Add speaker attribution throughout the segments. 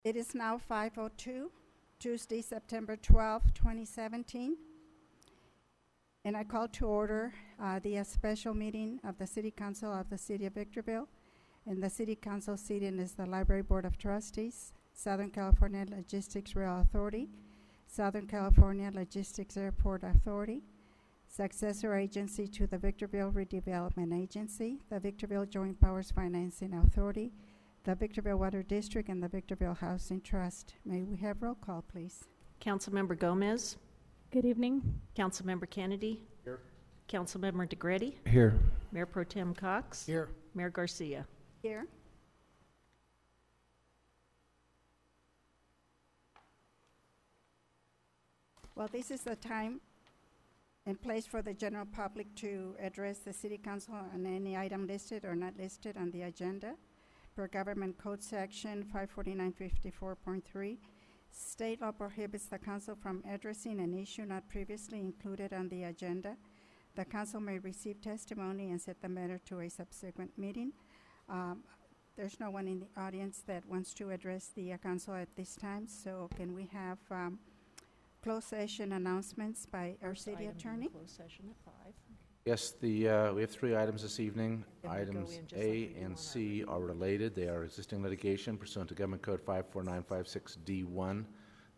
Speaker 1: It is now 5:02, Tuesday, September 12, 2017. And I call to order the special meeting of the City Council of the City of Victorville. And the City Council seating is the Library Board of Trustees, Southern California Logistics Rail Authority, Southern California Logistics Airport Authority, successor agency to the Victorville Redevelopment Agency, the Victorville Joint Powers Financing Authority, the Victorville Water District, and the Victorville Housing Trust. May we have roll call, please?
Speaker 2: Councilmember Gomez.
Speaker 3: Good evening.
Speaker 2: Councilmember Kennedy.
Speaker 4: Here.
Speaker 2: Councilmember DeGretti.
Speaker 4: Here.
Speaker 2: Mayor Pro Tem Cox.
Speaker 4: Here.
Speaker 2: Mayor Garcia.
Speaker 1: Here. Well, this is the time and place for the general public to address the City Council on any item listed or not listed on the agenda. Per Government Code Section 54954.3, state law prohibits the council from addressing an issue not previously included on the agenda. The council may receive testimony and set the matter to a subsequent meeting. There's no one in the audience that wants to address the council at this time, so can we have closed session announcements by our city attorney?
Speaker 2: Closed session at 5.
Speaker 4: Yes, we have 3 items this evening.
Speaker 2: And we'll go
Speaker 4: Items
Speaker 2: in just
Speaker 4: A
Speaker 2: like we do on
Speaker 4: and
Speaker 2: our
Speaker 4: C are related. They are existing litigation pursuant to Government Code 54956D1.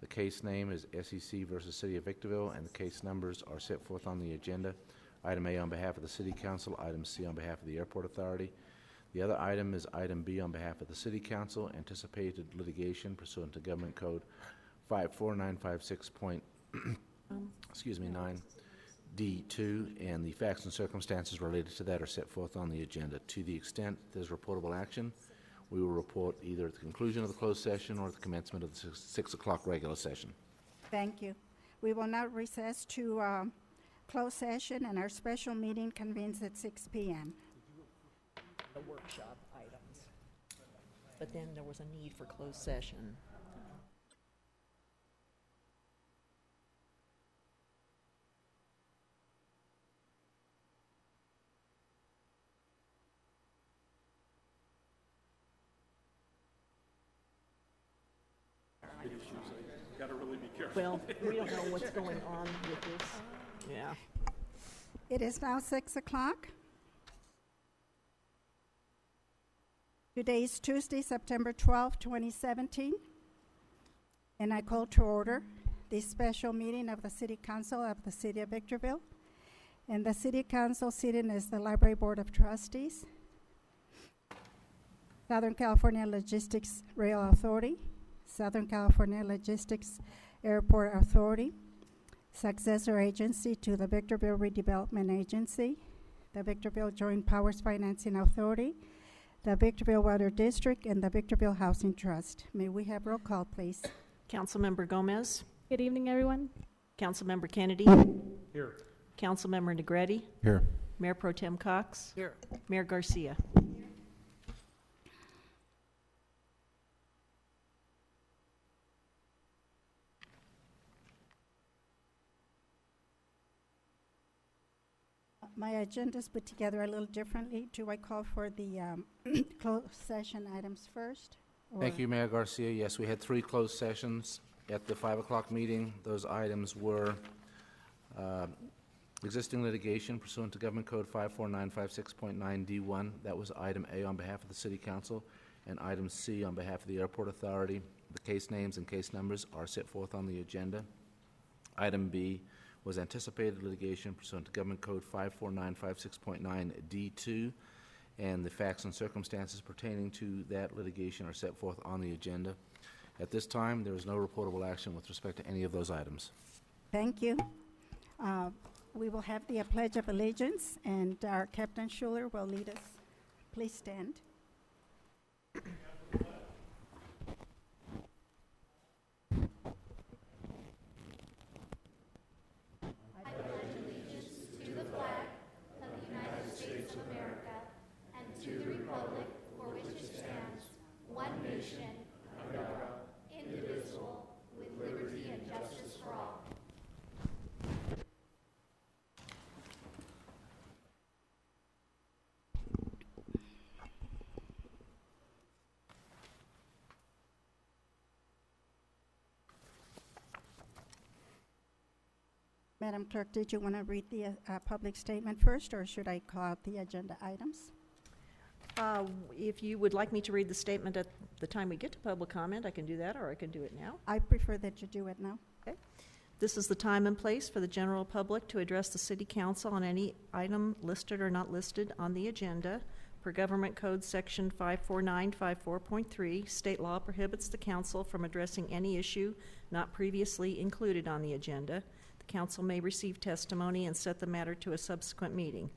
Speaker 4: The case name is SEC versus City of Victorville, and the case numbers are set forth on the agenda. Item A on behalf of the City Council, item C on behalf of the Airport Authority. The other item is item B on behalf of the City Council, anticipated litigation pursuant to Government Code 54956. Excuse me, 9D2, and the facts and circumstances related to that are set forth on the agenda. To the extent there's reportable action, we will report either at the conclusion of the closed session or at the commencement of the 6 o'clock regular session.
Speaker 1: Thank you. We will now recess to closed session, and our special meeting convenes at 6 p.m.
Speaker 2: The workshop items. But then there was a need for closed session.
Speaker 5: Gotta really be careful.
Speaker 2: Well, we don't know what's going on with this. Yeah.
Speaker 1: It is now 6 o'clock. Today is Tuesday, September 12, 2017, and I call to order this special meeting of the City Council of the City of Victorville. And the City Council sitting is the Library Board of Trustees, Southern California Logistics Rail Authority, Southern California Logistics Airport Authority, successor agency to the Victorville Redevelopment Agency, the Victorville Joint Powers Financing Authority, the Victorville Water District, and the Victorville Housing Trust. May we have roll call, please?
Speaker 2: Councilmember Gomez.
Speaker 3: Good evening, everyone.
Speaker 2: Councilmember Kennedy.
Speaker 5: Here.
Speaker 2: Councilmember DeGretti.
Speaker 4: Here.
Speaker 2: Mayor Pro Tem Cox.
Speaker 4: Here.
Speaker 2: Mayor Garcia.
Speaker 1: My agenda is put together a little differently. Do I call for the closed session items first?
Speaker 4: Thank you, Mayor Garcia. Yes, we had 3 closed sessions at the 5 o'clock meeting. Those items were existing litigation pursuant to Government Code 54956.9D1. That was item A on behalf of the City Council, and item C on behalf of the Airport Authority. The case names and case numbers are set forth on the agenda. Item B was anticipated litigation pursuant to Government Code 54956.9D2, and the facts and circumstances pertaining to that litigation are set forth on the agenda. At this time, there is no reportable action with respect to any of those items.
Speaker 1: Thank you. We will have the Pledge of Allegiance, and our Captain Schuler will lead us. Please stand. Madam Clerk, did you want to read the public statement first, or should I call out the agenda items?
Speaker 2: If you would like me to read the statement at the time we get to public comment, I can do that, or I can do it now.
Speaker 1: I prefer that you do it now.
Speaker 2: This is the time and place for the general public to address the City Council on any item listed or not listed on the agenda. Per Government Code Section 54954.3, state law prohibits the council from addressing any issue not previously included on the agenda. The council may receive testimony and set the matter to a subsequent meeting.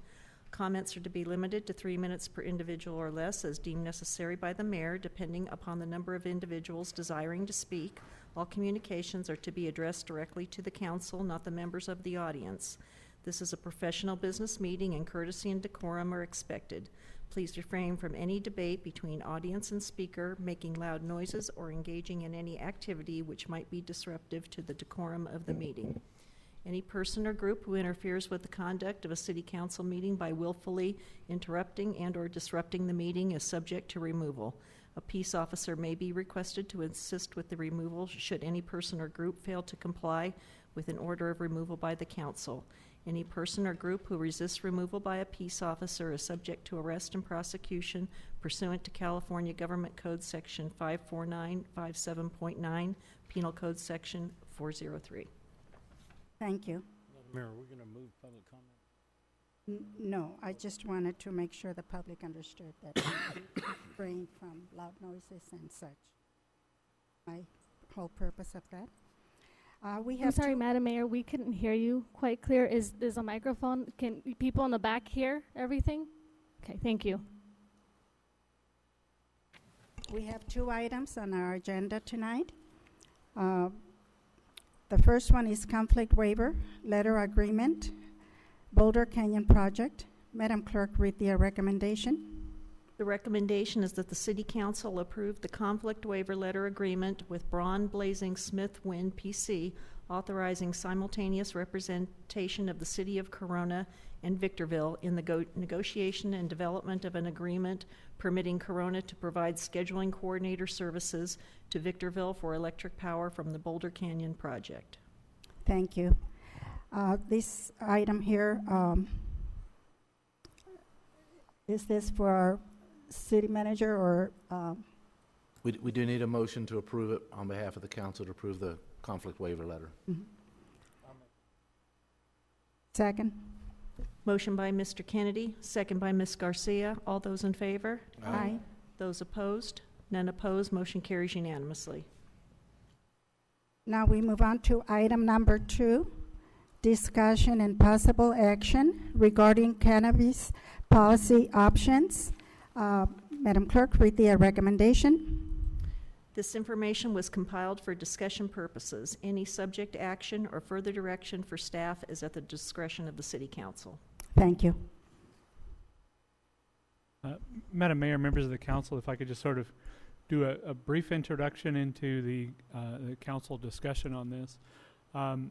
Speaker 2: Comments are to be limited to 3 minutes per individual or less as deemed necessary by the mayor, depending upon the number of individuals desiring to speak. All communications are to be addressed directly to the council, not the members of the audience. This is a professional business meeting and courtesy and decorum are expected. Please refrain from any debate between audience and speaker, making loud noises, or engaging in any activity which might be disruptive to the decorum of the meeting. Any person or group who interferes with the conduct of a city council meeting by willfully interrupting and or disrupting the meeting is subject to removal. A peace officer may be requested to assist with the removal should any person or group fail to comply with an order of removal by the council. Any person or group who resists removal by a peace officer is subject to arrest and prosecution pursuant to California Government Code Section 54957.9, Penal Code Section 403.
Speaker 1: Thank you.
Speaker 5: Madam Mayor, are we going to move public comment?
Speaker 1: No, I just wanted to make sure the public understood that refrain from loud noises and such. My whole purpose of that. We have
Speaker 3: I'm sorry,
Speaker 1: two-
Speaker 3: Madam Mayor, we couldn't hear you quite clear. Is a microphone? Can people in the back hear everything? Okay, thank you.
Speaker 1: We have two items on our agenda tonight. The first one is conflict waiver, letter agreement, Boulder Canyon Project. Madam Clerk, read the recommendation.
Speaker 2: The recommendation is that the City Council approve the conflict waiver letter agreement with Braun Blazing Smith Wynn PC, authorizing simultaneous representation of the City of Corona and Victorville in the negotiation and development of an agreement permitting Corona to provide scheduling coordinator services to Victorville for electric power from the Boulder Canyon project.
Speaker 1: Thank you. This item here, is this for our city manager or?
Speaker 4: We do need a motion to approve it on behalf of the council to approve the conflict waiver letter.
Speaker 1: Second?
Speaker 2: Motion by Mr. Kennedy, second by Ms. Garcia. All those in favor?
Speaker 1: Aye.
Speaker 2: Those opposed? None opposed. Motion carries unanimously.
Speaker 1: Now we move on to item number 2, discussion and possible action regarding cannabis policy options. Madam Clerk, read the recommendation.
Speaker 2: This information was compiled for discussion purposes. Any subject action or further direction for staff is at the discretion of the City Council.
Speaker 1: Thank you.
Speaker 5: Madam Mayor, members of the council, if I could just sort of do a brief introduction into the council discussion on this. The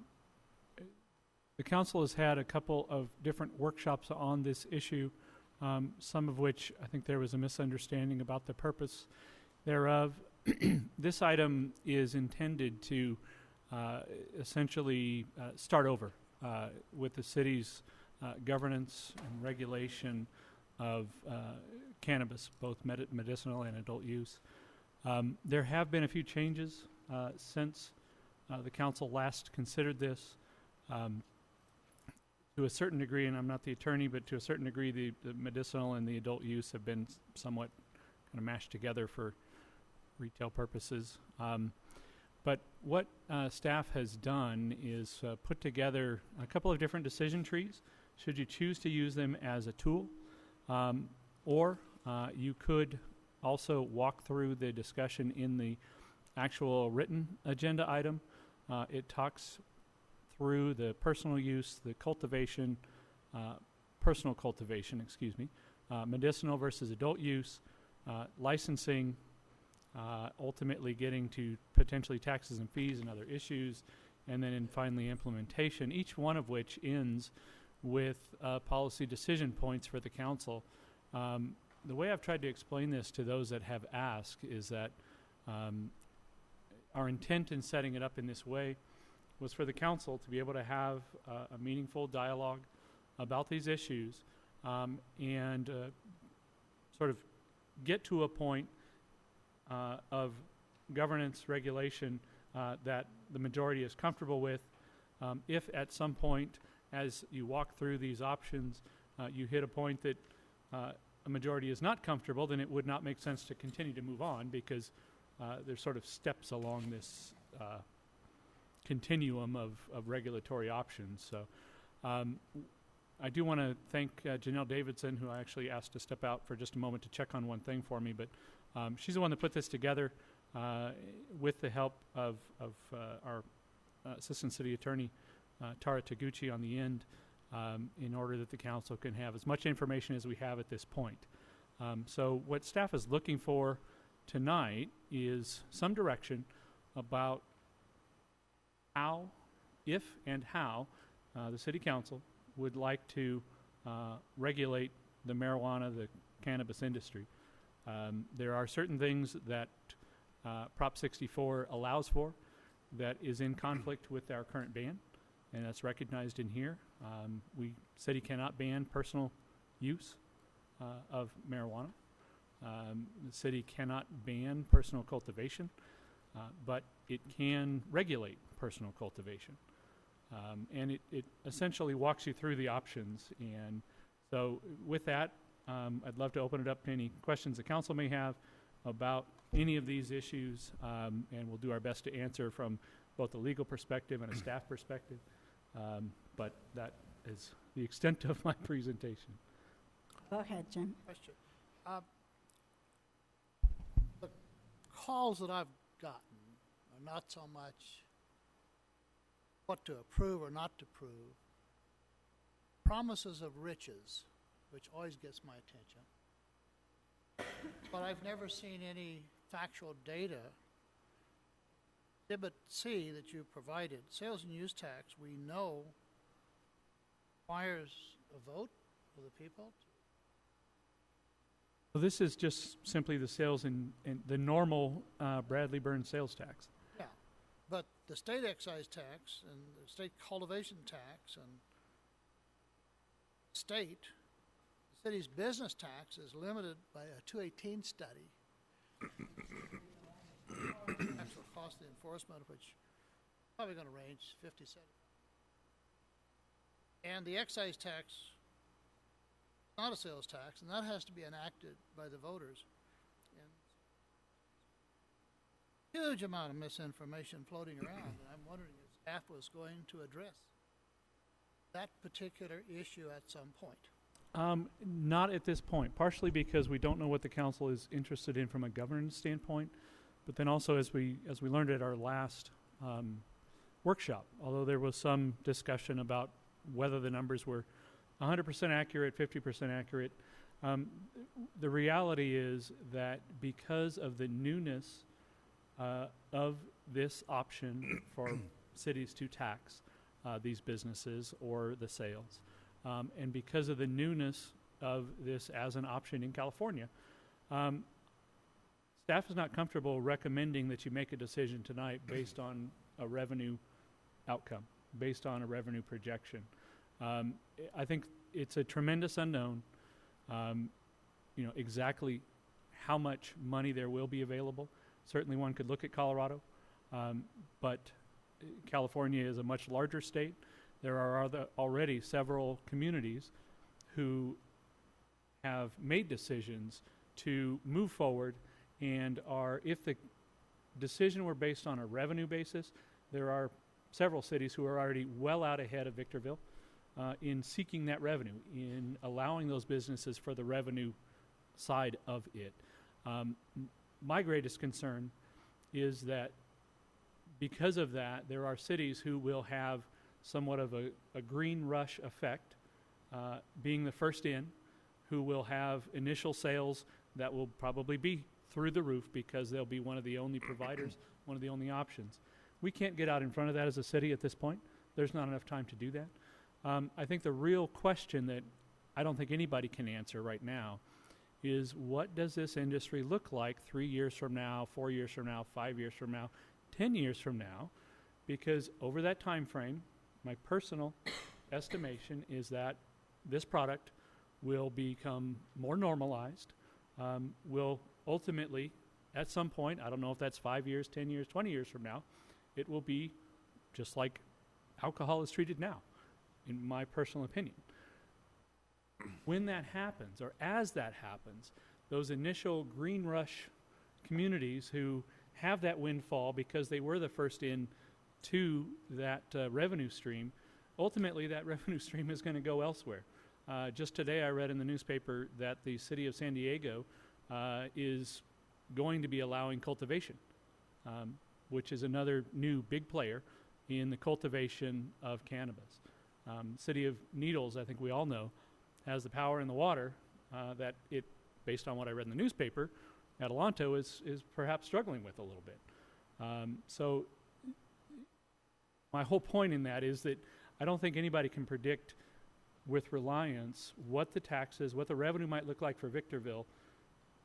Speaker 5: council has had a couple of different workshops on this issue, some of which I think there was a misunderstanding about the purpose thereof. This item is intended to essentially start over with the city's governance and regulation of cannabis, both medicinal and adult use. There have been a few changes since the council last considered this. To a certain degree, and I'm not the attorney, but to a certain degree, the medicinal and the adult use have been somewhat kind of mashed together for retail purposes. But what staff has done is put together a couple of different decision trees, should you choose to use them as a tool, or you could also walk through the discussion in the actual written agenda item. It talks through the personal use, the cultivation, personal cultivation, medicinal versus adult use, licensing, ultimately getting to potentially taxes and fees and other issues, and then finally implementation, each one of which ends with policy decision points for the council. The way I've tried to explain this to those that have asked is that our intent in setting it up in this way was for the council to be able to have a meaningful dialogue about these issues, and sort of get to a point of governance regulation that the majority is comfortable with. If at some point, as you walk through these options, you hit a point that a majority is not comfortable, then it would not make sense to continue to move on, because there's sort of steps along this continuum of regulatory options. So I do want to thank Janelle Davidson, who I actually asked to step out for just a moment to check on one thing for me, but she's the one that put this together with the help of our Assistant City Attorney, Tara Taguchi, on the end, in order that the council can have as much information as we have at this point. So what staff is looking for tonight is some direction about how, if and how, the City Council would like to regulate the marijuana, the cannabis industry. There are certain things that Prop 64 allows for that is in conflict with our current ban, and that's recognized in here. City cannot ban personal use of marijuana. The city cannot ban personal cultivation, but it can regulate personal cultivation. And it essentially walks you through the options. And so with that, I'd love to open it up to any questions the council may have about any of these issues, and we'll do our best to answer from both a legal perspective and a staff perspective. But that is the extent of my presentation.
Speaker 1: Go ahead, Jim.
Speaker 6: Question. The calls that I've gotten are not so much what to approve or not to approve. Promises of riches, which always gets my attention. But I've never seen any factual data. Exhibit C that you provided, sales and use tax, we know requires a vote of the people.
Speaker 5: So this is just simply the sales and the normal Bradley Burns sales tax.
Speaker 6: Yeah, but the state excise tax and the state cultivation tax and the city's business tax is limited by a 218 study. Actual cost of enforcement, which is probably going to range 50 cents. And the excise tax, not a sales tax, and that has to be enacted by the voters. And huge amount of misinformation floating around, and I'm wondering if staff was going to address that particular issue at some point.
Speaker 5: Not at this point, partially because we don't know what the council is interested in from a governance standpoint, but then also as we learned at our last workshop, although there was some discussion about whether the numbers were 100% accurate, 50% accurate, the reality is that because of the newness of this option for cities to tax these businesses or the sales, and because of the newness of this as an option in California, staff is not comfortable recommending that you make a decision tonight based on a revenue outcome, based on a revenue projection. I think it's a tremendous unknown, exactly how much money there will be available. Certainly one could look at Colorado, but California is a much larger state. There are already several communities who have made decisions to move forward and are, if the decision were based on a revenue basis, there are several cities who are already well out ahead of Victorville in seeking that revenue, in allowing those businesses for the revenue side of it. My greatest concern is that because of that, there are cities who will have somewhat of a green rush effect, being the first in, who will have initial sales that will probably be through the roof because they'll be one of the only providers, one of the only options. We can't get out in front of that as a city at this point. There's not enough time to do that. I think the real question that I don't think anybody can answer right now is, what does this industry look like 3 years from now, 4 years from now, 5 years from now, 10 years from now, because over that time frame, my personal estimation is that this product will become more normalized, will ultimately, at some point, I don't know if that's 5 years, 10 years, 20 years from now, it will be just like alcohol is treated now, in my personal opinion. When that happens, or as that happens, those initial green rush communities who have that windfall because they were the first in to that revenue stream, ultimately that revenue stream is going to go elsewhere. Just today I read in the newspaper that the city of San Diego is going to be allowing cultivation, which is another new big player in the cultivation of cannabis. City of Needles, I think we all know, has the power and the water that it, based on what I read in the newspaper, Adelanto is perhaps struggling with a little bit. So my whole point in that is that I don't think anybody can predict with reliance what the taxes, what the revenue might look like for Victorville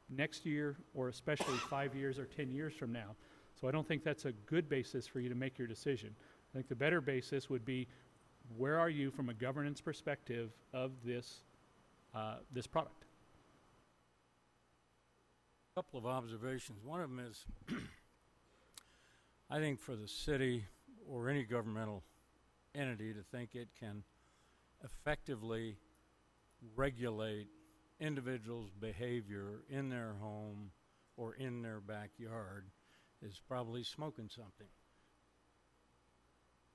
Speaker 5: next year, or especially 5 years or 10 years from now. So I don't think that's a good basis for you to make your decision. I think the better basis would be, where are you from a governance perspective of this this product?
Speaker 7: A couple of observations. One of them is, I think for the city or any governmental entity to think it can effectively regulate individuals' behavior in their home or in their backyard is probably smoking something.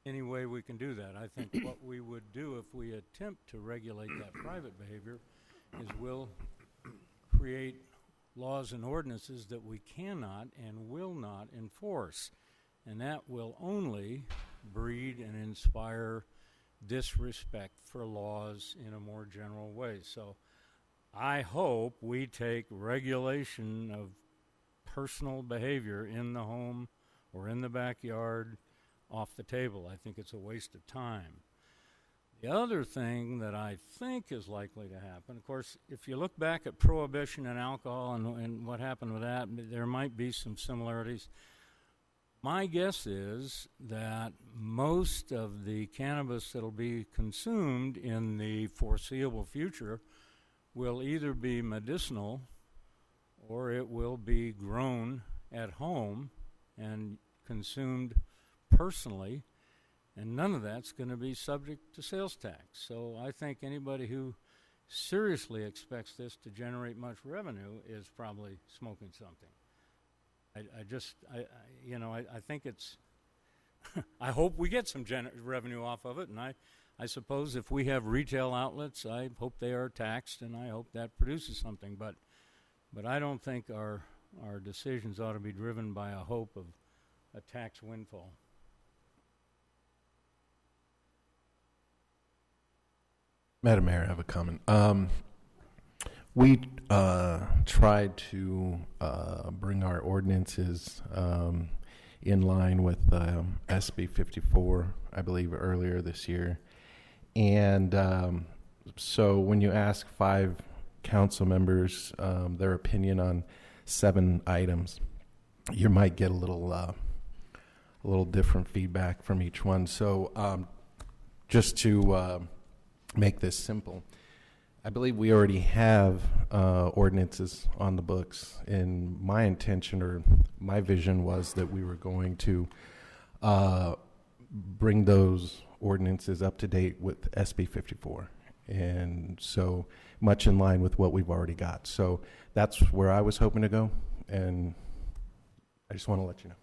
Speaker 7: Any way we can do that. I think what we would do if we attempt to regulate that private behavior is we'll create laws and ordinances that we cannot and will not enforce. And that will only breed and inspire disrespect for laws in a more general way. So I hope we take regulation of personal behavior in the home or in the backyard off the table. I think it's a waste of time. The other thing that I think is likely to happen, of course, if you look back at prohibition and alcohol and what happened with that, there might be some similarities. My guess is that most of the cannabis that will be consumed in the foreseeable future will either be medicinal or it will be grown at home and consumed personally, and none of that's going to be subject to sales tax. So I think anybody who seriously expects this to generate much revenue is probably smoking something. I think it's, I hope we get some revenue off of it, and I suppose if we have retail outlets, I hope they are taxed, and I hope that produces something. But I don't think our decisions ought to be driven by a hope of a tax windfall.
Speaker 8: Madam Mayor, I have a comment. We tried to bring our ordinances in line with SB 54, I believe, earlier this year. And so when you ask 5 council members their opinion on 7 items, you might get a little different feedback from each one. So just to make this simple, I believe we already have ordinances on the books, and my intention or my vision was that we were going to bring those ordinances up to date with SB 54, and so much in line with what we've already got. So that's where I was hoping to go, and I just want to let you know.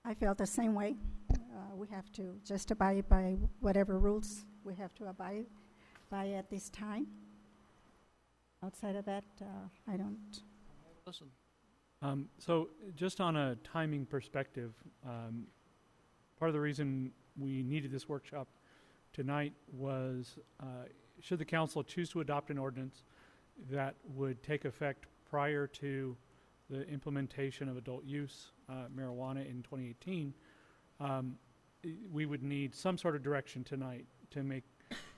Speaker 1: I feel the same way. We have to just abide by whatever rules we have to abide by at this time. Outside of that, I don't.
Speaker 6: Listen,
Speaker 5: So just on a timing perspective, part of the reason we needed this workshop tonight was should the council choose to adopt an ordinance that would take effect prior to the implementation of adult use marijuana in 2018, we would need some sort of direction tonight to make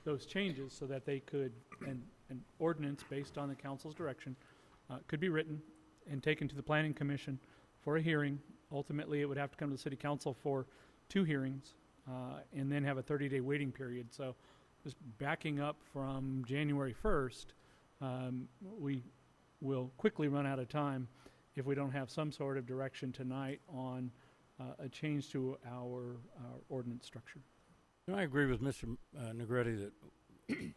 Speaker 5: those changes so that they could, an ordinance based on the council's direction, could be written and taken to the planning commission for a hearing. Ultimately, it would have to come to the city council for 2 hearings, and then have a 30-day waiting period. So just backing up from January 1st, we will quickly run out of time if we don't have some sort of direction tonight on a change to our ordinance structure.
Speaker 7: I agree with Mr. Negretti that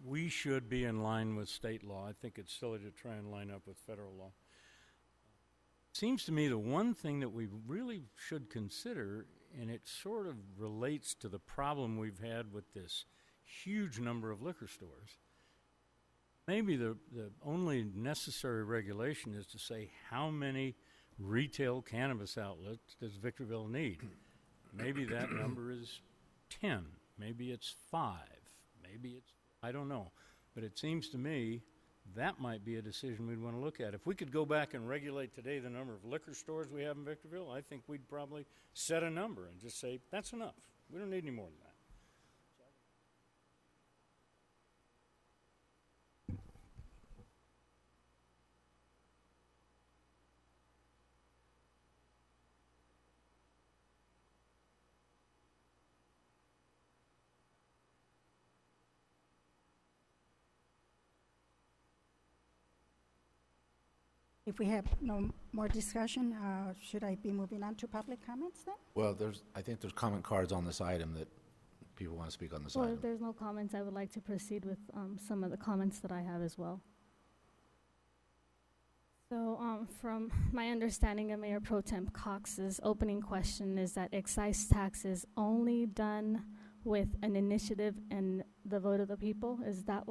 Speaker 7: we should be in line with state law. I think it's silly to try and line up with federal law. Seems to me the one thing that we really should consider, and it sort of relates to the problem we've had with this huge number of liquor stores, maybe the only necessary regulation is to say how many retail cannabis outlets does Victorville need. Maybe that number is 10. Maybe it's 5. Maybe it's, I don't know. But it seems to me that might be a decision we'd want to look at. If we could go back and regulate today the number of liquor stores we have in Victorville, I think we'd probably set a number and just say, that's enough. We don't need any more than that.
Speaker 1: If we have no more discussion, should I be moving on to public comments then?
Speaker 4: Well, I think there's comment cards on this item that people want to speak on this
Speaker 3: Well,
Speaker 4: item.
Speaker 3: if there's no comments, I would like to proceed with some of the comments that I have as well. So from my understanding of Mayor Pro Tem Cox's opening question is that excise tax is only done with an initiative and the vote of the people. Is that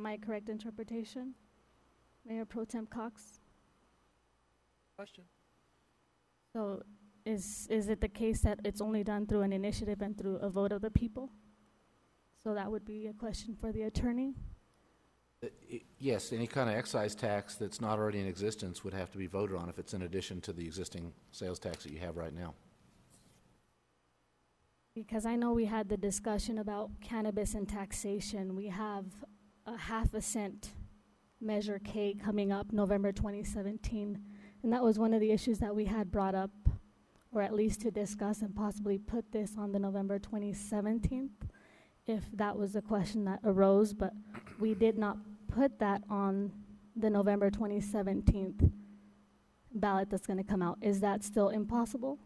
Speaker 3: my correct interpretation? Mayor Pro Tem Cox?
Speaker 6: Question?
Speaker 3: So is it the case that it's only done through an initiative and through a vote of the people? So that would be a question for the attorney.
Speaker 4: Yes, any kind of excise tax that's not already in existence would have to be voted on if it's in addition to the existing sales tax that you have right now.
Speaker 3: Because I know we had the discussion about cannabis and taxation. We have a 0.5 cent Measure K coming up November 2017. And that was one of the issues that we had brought up, or at least to discuss and possibly put this on the November 2017, if that was a question that arose. But we did not put that on the November 2017 ballot that's going to come out. Is that still impossible?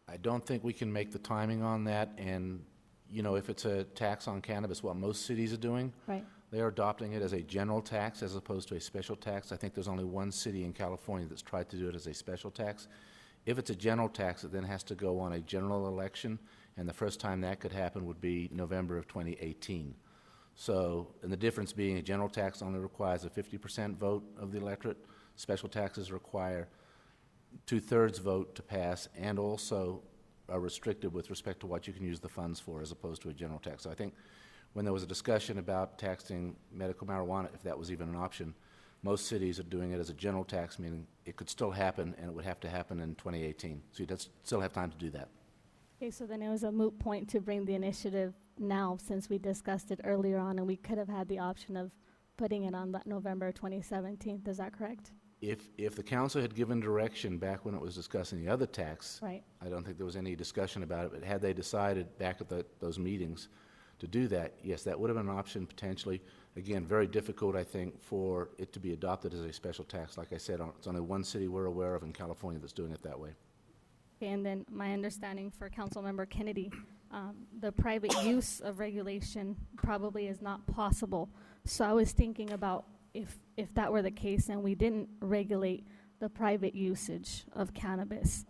Speaker 4: I don't think we can make the timing on that. And, you know, if it's a tax on cannabis, what most cities are doing,
Speaker 3: Right.
Speaker 4: they are adopting it as a general tax as opposed to a special tax. I think there's only one city in California that's tried to do it as a special tax. If it's a general tax, it then has to go on a general election, and the first time that could happen would be November of 2018. So, and the difference being a general tax only requires a 50% vote of the electorate. Special taxes require 2/3 vote to pass, and also are restricted with respect to what you can use the funds for as opposed to a general tax. So I think when there was a discussion about taxing medical marijuana, if that was even an option, most cities are doing it as a general tax, meaning it could still happen, and it would have to happen in 2018. So you'd still have time to do that.
Speaker 3: Okay, so then it was a moot point to bring the initiative now, since we discussed it earlier on, and we could have had the option of putting it on that November 2017. Is that correct?
Speaker 4: If the council had given direction back when it was discussing the other tax,
Speaker 3: Right.
Speaker 4: I don't think there was any discussion about it, but had they decided back at those meetings to do that, yes, that would have been an option potentially. Again, very difficult, I think, for it to be adopted as a special tax. Like I said, it's only one city we're aware of in California that's doing it that way.
Speaker 3: Okay, and then my understanding for Councilmember Kennedy, the private use of regulation probably is not possible. So I was thinking about if that were the case and we didn't regulate the private usage of cannabis,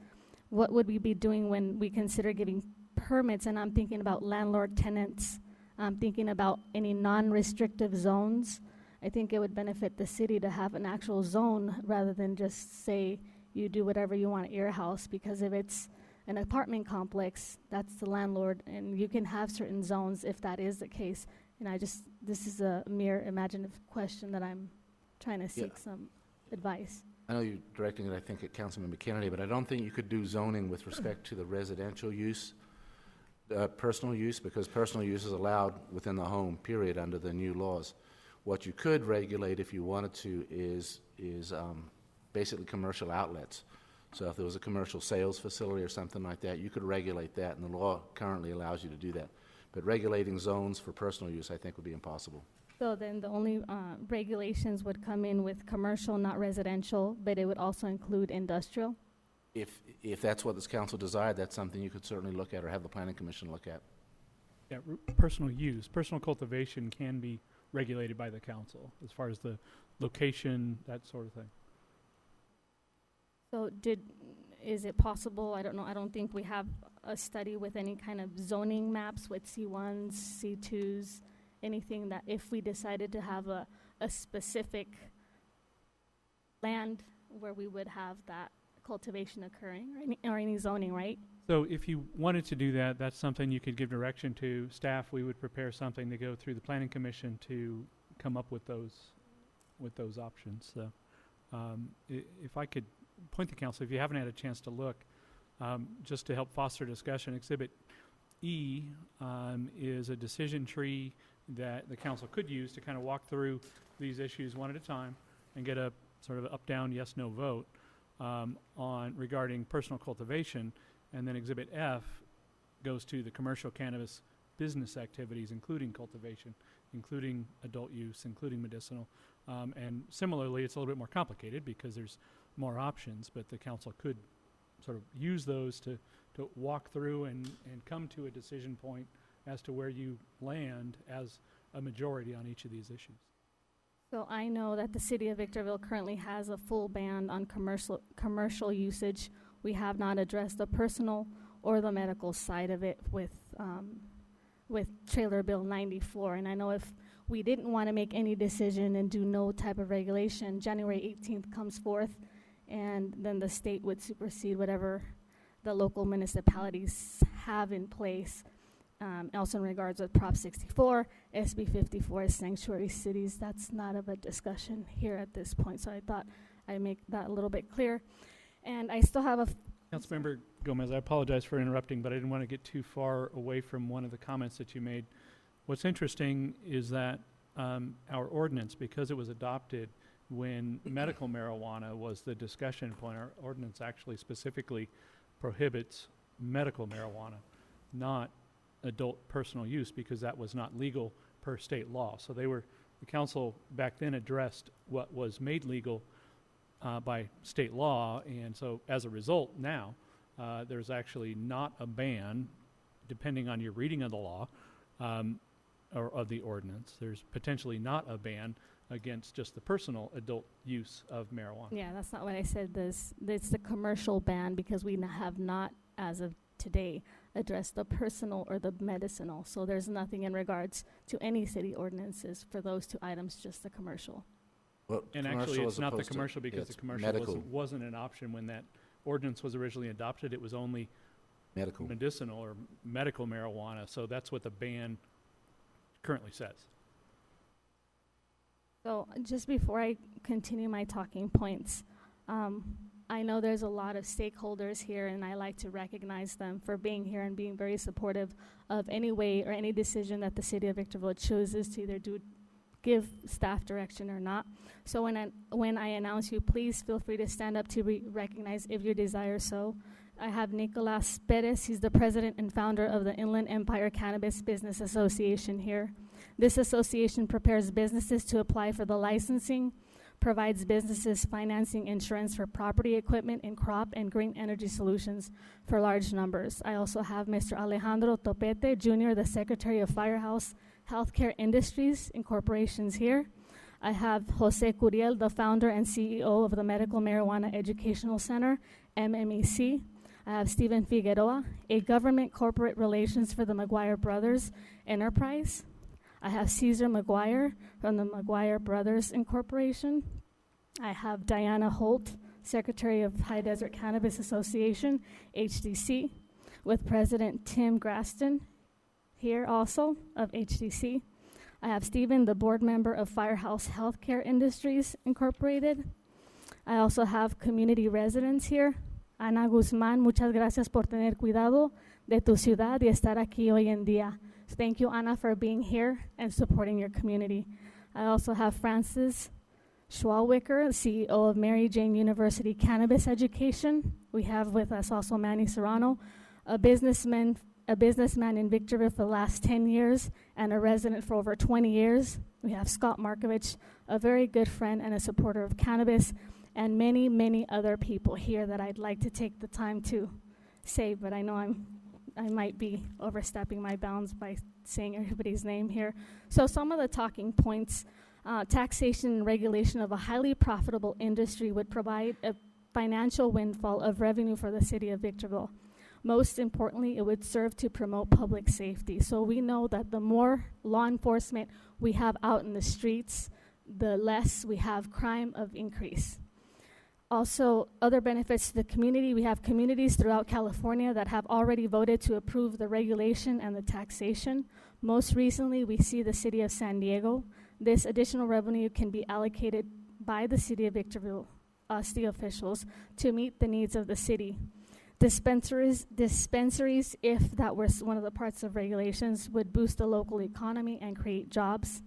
Speaker 3: what would we be doing when we consider giving permits? And I'm thinking about landlord tenants. I'm thinking about any non-restrictive zones. I think it would benefit the city to have an actual zone rather than just say you do whatever you want at your house, because if it's an apartment complex, that's the landlord, and you can have certain zones if that is the case. And this is a mere imaginative question that I'm trying to seek some advice.
Speaker 4: I know you're directing it, I think, at Councilmember Kennedy, but I don't think you could do zoning with respect to the residential use. Personal use, because personal use is allowed within the home, period, under the new laws. What you could regulate if you wanted to is basically commercial outlets. So if there was a commercial sales facility or something like that, you could regulate that, and the law currently allows you to do that. But regulating zones for personal use, I think, would be impossible.
Speaker 3: So then the only regulations would come in with commercial, not residential, but it would also include industrial?
Speaker 4: If that's what this council desired, that's something you could certainly look at or have the planning commission look at.
Speaker 5: Yeah, personal use, personal cultivation can be regulated by the council as far as the location, that sort of thing.
Speaker 3: So is it possible, I don't know, I don't think we have a study with any kind of zoning maps with C1s, C2s, anything that if we decided to have a specific land where we would have that cultivation occurring, or any zoning, right?
Speaker 5: So if you wanted to do that, that's something you could give direction to staff. We would prepare something to go through the planning commission to come up with those options. So if I could point the council, if you haven't had a chance to look, just to help foster discussion, Exhibit E is a decision tree that the council could use to kind of walk through these issues one at a time and get a sort of up, down, yes, no vote on regarding personal cultivation. And then Exhibit F goes to the commercial cannabis business activities, including cultivation, including adult use, including medicinal. And similarly, it's a little bit more complicated because there's more options, but the council could sort of use those to walk through and come to a decision point as to where you land as a majority on each of these issues.
Speaker 3: So I know that the city of Victorville currently has a full ban on commercial usage. We have not addressed the personal or the medical side of it with Trailer Bill 94. And I know if we didn't want to make any decision and do no type of regulation, January 18th comes forth, and then the state would supersede whatever the local municipalities have in place. Also in regards with Prop 64, SB 54 is sanctuary cities. That's not of a discussion here at this point, so I thought I'd make that a little bit clear. And I still have a...
Speaker 5: Councilmember Gomez, I apologize for interrupting, but I didn't want to get too far away from one of the comments that you made. What's interesting is that our ordinance, because it was adopted when medical marijuana was the discussion point, our ordinance actually specifically prohibits medical marijuana, not adult personal use, because that was not legal per state law. So the council back then addressed what was made legal by state law, and so as a result now there's actually not a ban, depending on your reading of the law or of the ordinance. There's potentially not a ban against just the personal adult use of marijuana.
Speaker 3: Yeah, that's not what I said. It's the commercial ban, because we have not, as of today, addressed the personal or the medicinal. So there's nothing in regards to any city ordinances for those two items, just the commercial.
Speaker 4: Well,
Speaker 5: And actually, it's not the commercial, because the commercial wasn't an option when that ordinance was originally adopted. It was only medicinal or medical marijuana. So that's what the ban currently says.
Speaker 3: So just before I continue my talking points, I know there's a lot of stakeholders here, and I like to recognize them for being here and being very supportive of any way or any decision that the city of Victorville chooses to either give staff direction or not. So when I announce you, please feel free to stand up to recognize if you desire so. I have Nicolas Perez. He's the president and founder of the Inland Empire Cannabis Business Association here. This association prepares businesses to apply for the licensing, provides businesses financing, insurance for property equipment and crop and green energy solutions for large numbers. I also have Mr. Alejandro Topete, Jr., the Secretary of Firehouse Healthcare Industries Incorporations here. I have Jose Curiel, the founder and CEO of the Medical Marijuana Educational Center, MMEC. I have Stephen Figueroa, a government corporate relations for the McGuire Brothers Enterprise. I have Caesar McGuire from the McGuire Brothers Incorporation. I have Diana Holt, Secretary of High Desert Cannabis Association, HDC, with President Tim Graston here also of HDC. I have Stephen, the board member of Firehouse Healthcare Industries Incorporated. I also have community residents here. Ana Guzmán, muchas gracias por tener cuidado de tu ciudad y estar aquí hoy en día. So thank you, Ana, for being here and supporting your community. I also have Francis Schwalwicker, CEO of Mary Jane University Cannabis Education. We have with us also Manny Serrano, a businessman in Victorville for the last 10 years and a resident for over 20 years. We have Scott Markovich, a very good friend and a supporter of cannabis, and many, many other people here that I'd like to take the time to say, but I know I might be overstepping my bounds by saying everybody's name here. So some of the talking points: taxation and regulation of a highly profitable industry would provide a financial windfall of revenue for the city of Victorville. Most importantly, it would serve to promote public safety. So we know that the more law enforcement we have out in the streets, the less we have crime of increase. Also, other benefits to the community: we have communities throughout California that have already voted to approve the regulation and the taxation. Most recently, we see the city of San Diego. This additional revenue can be allocated by the city of Victorville, city officials, to meet the needs of the city. Dispensaries, if that were one of the parts of regulations, would boost the local economy and create jobs.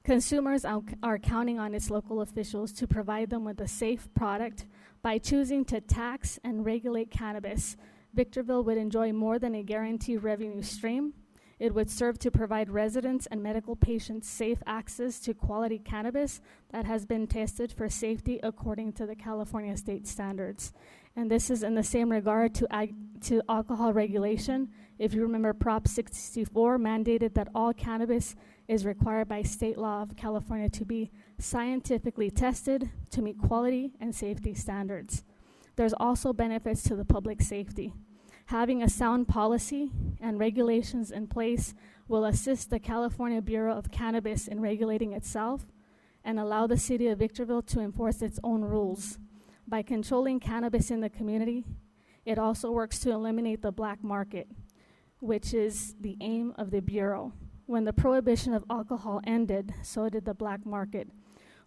Speaker 3: Consumers are counting on its local officials to provide them with a safe product. By choosing to tax and regulate cannabis, Victorville would enjoy more than a guaranteed revenue stream. It would serve to provide residents and medical patients safe access to quality cannabis that has been tested for safety according to the California state standards. And this is in the same regard to alcohol regulation. If you remember, Prop 64 mandated that all cannabis is required by state law of California to be scientifically tested to meet quality and safety standards. There's also benefits to the public safety. Having a sound policy and regulations in place will assist the California Bureau of Cannabis in regulating itself and allow the city of Victorville to enforce its own rules. By controlling cannabis in the community, it also works to eliminate the black market, which is the aim of the Bureau. When the prohibition of alcohol ended, so did the black market,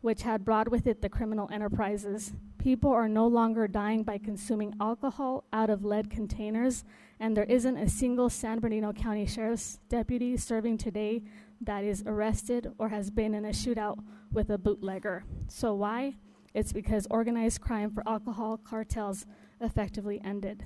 Speaker 3: which had brought with it the criminal enterprises. People are no longer dying by consuming alcohol out of lead containers, and there isn't a single San Bernardino County Sheriff's deputy serving today that is arrested or has been in a shootout with a bootlegger. So why? It's because organized crime for alcohol cartels effectively ended.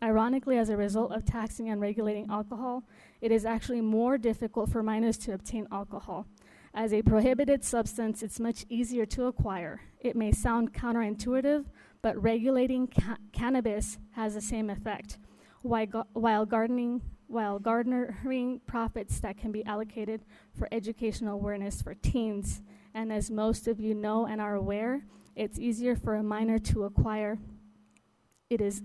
Speaker 3: Ironically, as a result of taxing and regulating alcohol, it is actually more difficult for minors to obtain alcohol. As a prohibited substance, it's much easier to acquire. It may sound counterintuitive, but regulating cannabis has the same effect, while garnering profits that can be allocated for educational awareness for teens. And as most of you know and are aware, it's easier for a minor to acquire. It's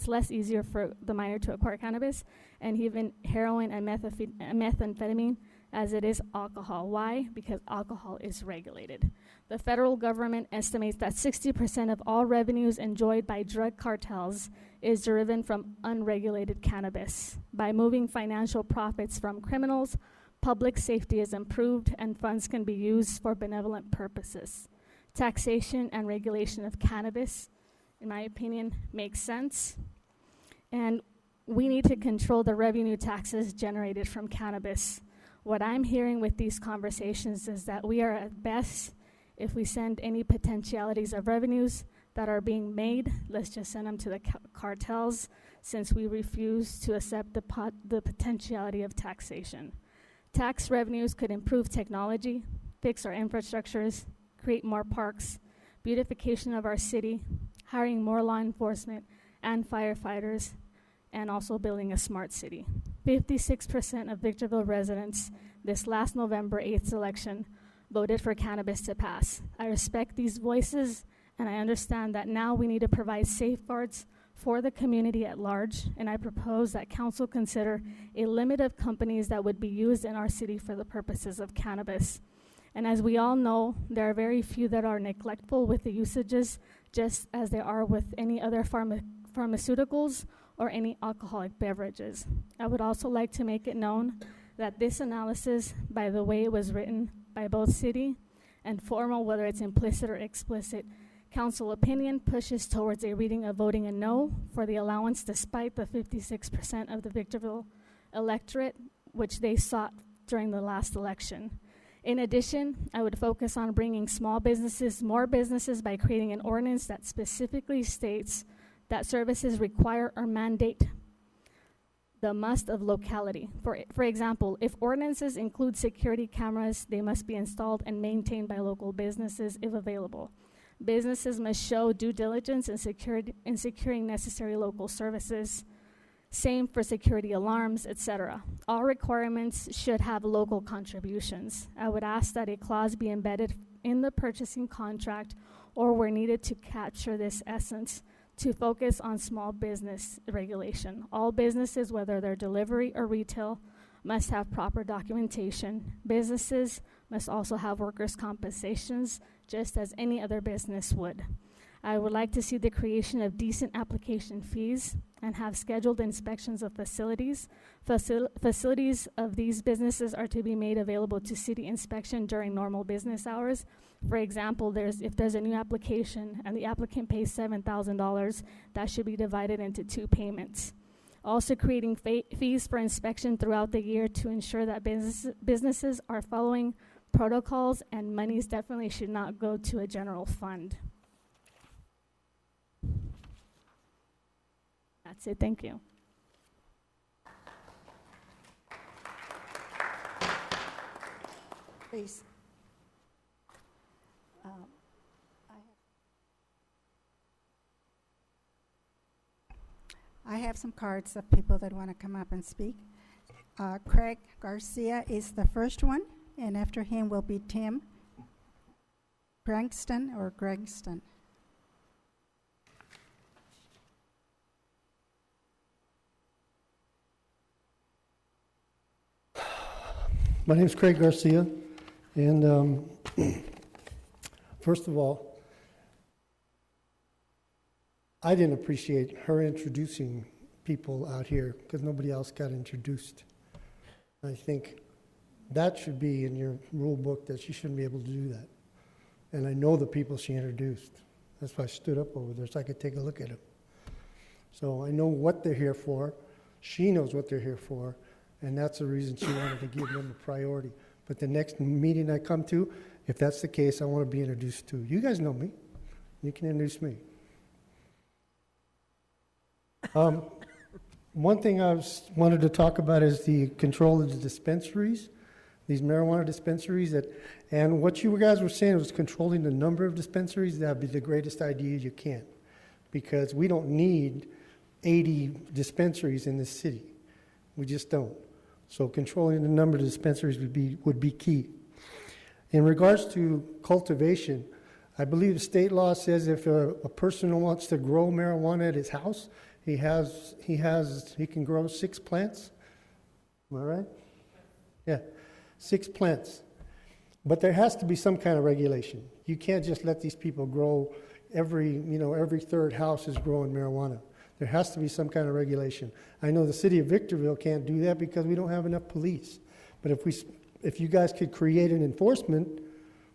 Speaker 3: less easier for the minor to acquire cannabis and even heroin and methamphetamine as it is alcohol. Why? Because alcohol is regulated. The federal government estimates that 60% of all revenues enjoyed by drug cartels is derived from unregulated cannabis. By moving financial profits from criminals, public safety is improved and funds can be used for benevolent purposes. Taxation and regulation of cannabis, in my opinion, makes sense. And we need to control the revenue taxes generated from cannabis. What I'm hearing with these conversations is that we are at best, if we send any potentialities of revenues that are being made, let's just send them to the cartels, since we refuse to accept the potentiality of taxation. Tax revenues could improve technology, fix our infrastructures, create more parks, beautification of our city, hiring more law enforcement and firefighters, and also building a smart city. 56% of Victorville residents this last November 8th election voted for cannabis to pass. I respect these voices, and I understand that now we need to provide safeguards for the community at large, and I propose that council consider a limit of companies that would be used in our city for the purposes of cannabis. And as we all know, there are very few that are neglectful with the usages, just as there are with any other pharmaceuticals or any alcoholic beverages. I would also like to make it known that this analysis, by the way it was written by both city and formal, whether it's implicit or explicit, Council opinion pushes towards a reading of voting a no for the allowance despite the 56% of the Victorville electorate, which they sought during the last election. In addition, I would focus on bringing small businesses more businesses by creating an ordinance that specifically states that services require or mandate the must of locality. For example, if ordinances include security cameras, they must be installed and maintained by local businesses if available. Businesses must show due diligence in securing necessary local services. Same for security alarms, etc. All requirements should have local contributions. I would ask that a clause be embedded in the purchasing contract or where needed to capture this essence, to focus on small business regulation. All businesses, whether they're delivery or retail, must have proper documentation. Businesses must also have workers' compensations, just as any other business would. I would like to see the creation of decent application fees and have scheduled inspections of facilities. Facilities of these businesses are to be made available to city inspection during normal business hours. For example, if there's a new application and the applicant pays $7,000, that should be divided into 2 payments. Also creating fees for inspection throughout the year to ensure that businesses are following protocols, and monies definitely should not go to a general fund. That's it. Thank you.
Speaker 1: Please. I have some cards of people that want to come up and speak. Craig Garcia is the first one, and after him will be Tim Gregston or Gregston.
Speaker 9: My name is Craig Garcia, and first of all, I didn't appreciate her introducing people out here because nobody else got introduced. I think that should be in your rule book, that she shouldn't be able to do that. And I know the people she introduced. That's why I stood up over there so I could take a look at them. So I know what they're here for. She knows what they're here for. And that's the reason she wanted to give them a priority. But the next meeting I come to, if that's the case, I want to be introduced to. You guys know me. You can introduce me. One thing I wanted to talk about is the control of the dispensaries, these marijuana dispensaries. And what you guys were saying was controlling the number of dispensaries. That would be the greatest idea you can, because we don't need 80 dispensaries in this city. We just don't. So controlling the number of dispensaries would be key. In regards to cultivation, I believe the state law says if a person wants to grow marijuana at his house, he can grow 6 plants. Am I right? Yeah, 6 plants. But there has to be some kind of regulation. You can't just let these people grow. Every third house is growing marijuana. There has to be some kind of regulation. I know the city of Victorville can't do that because we don't have enough police. But if you guys could create an enforcement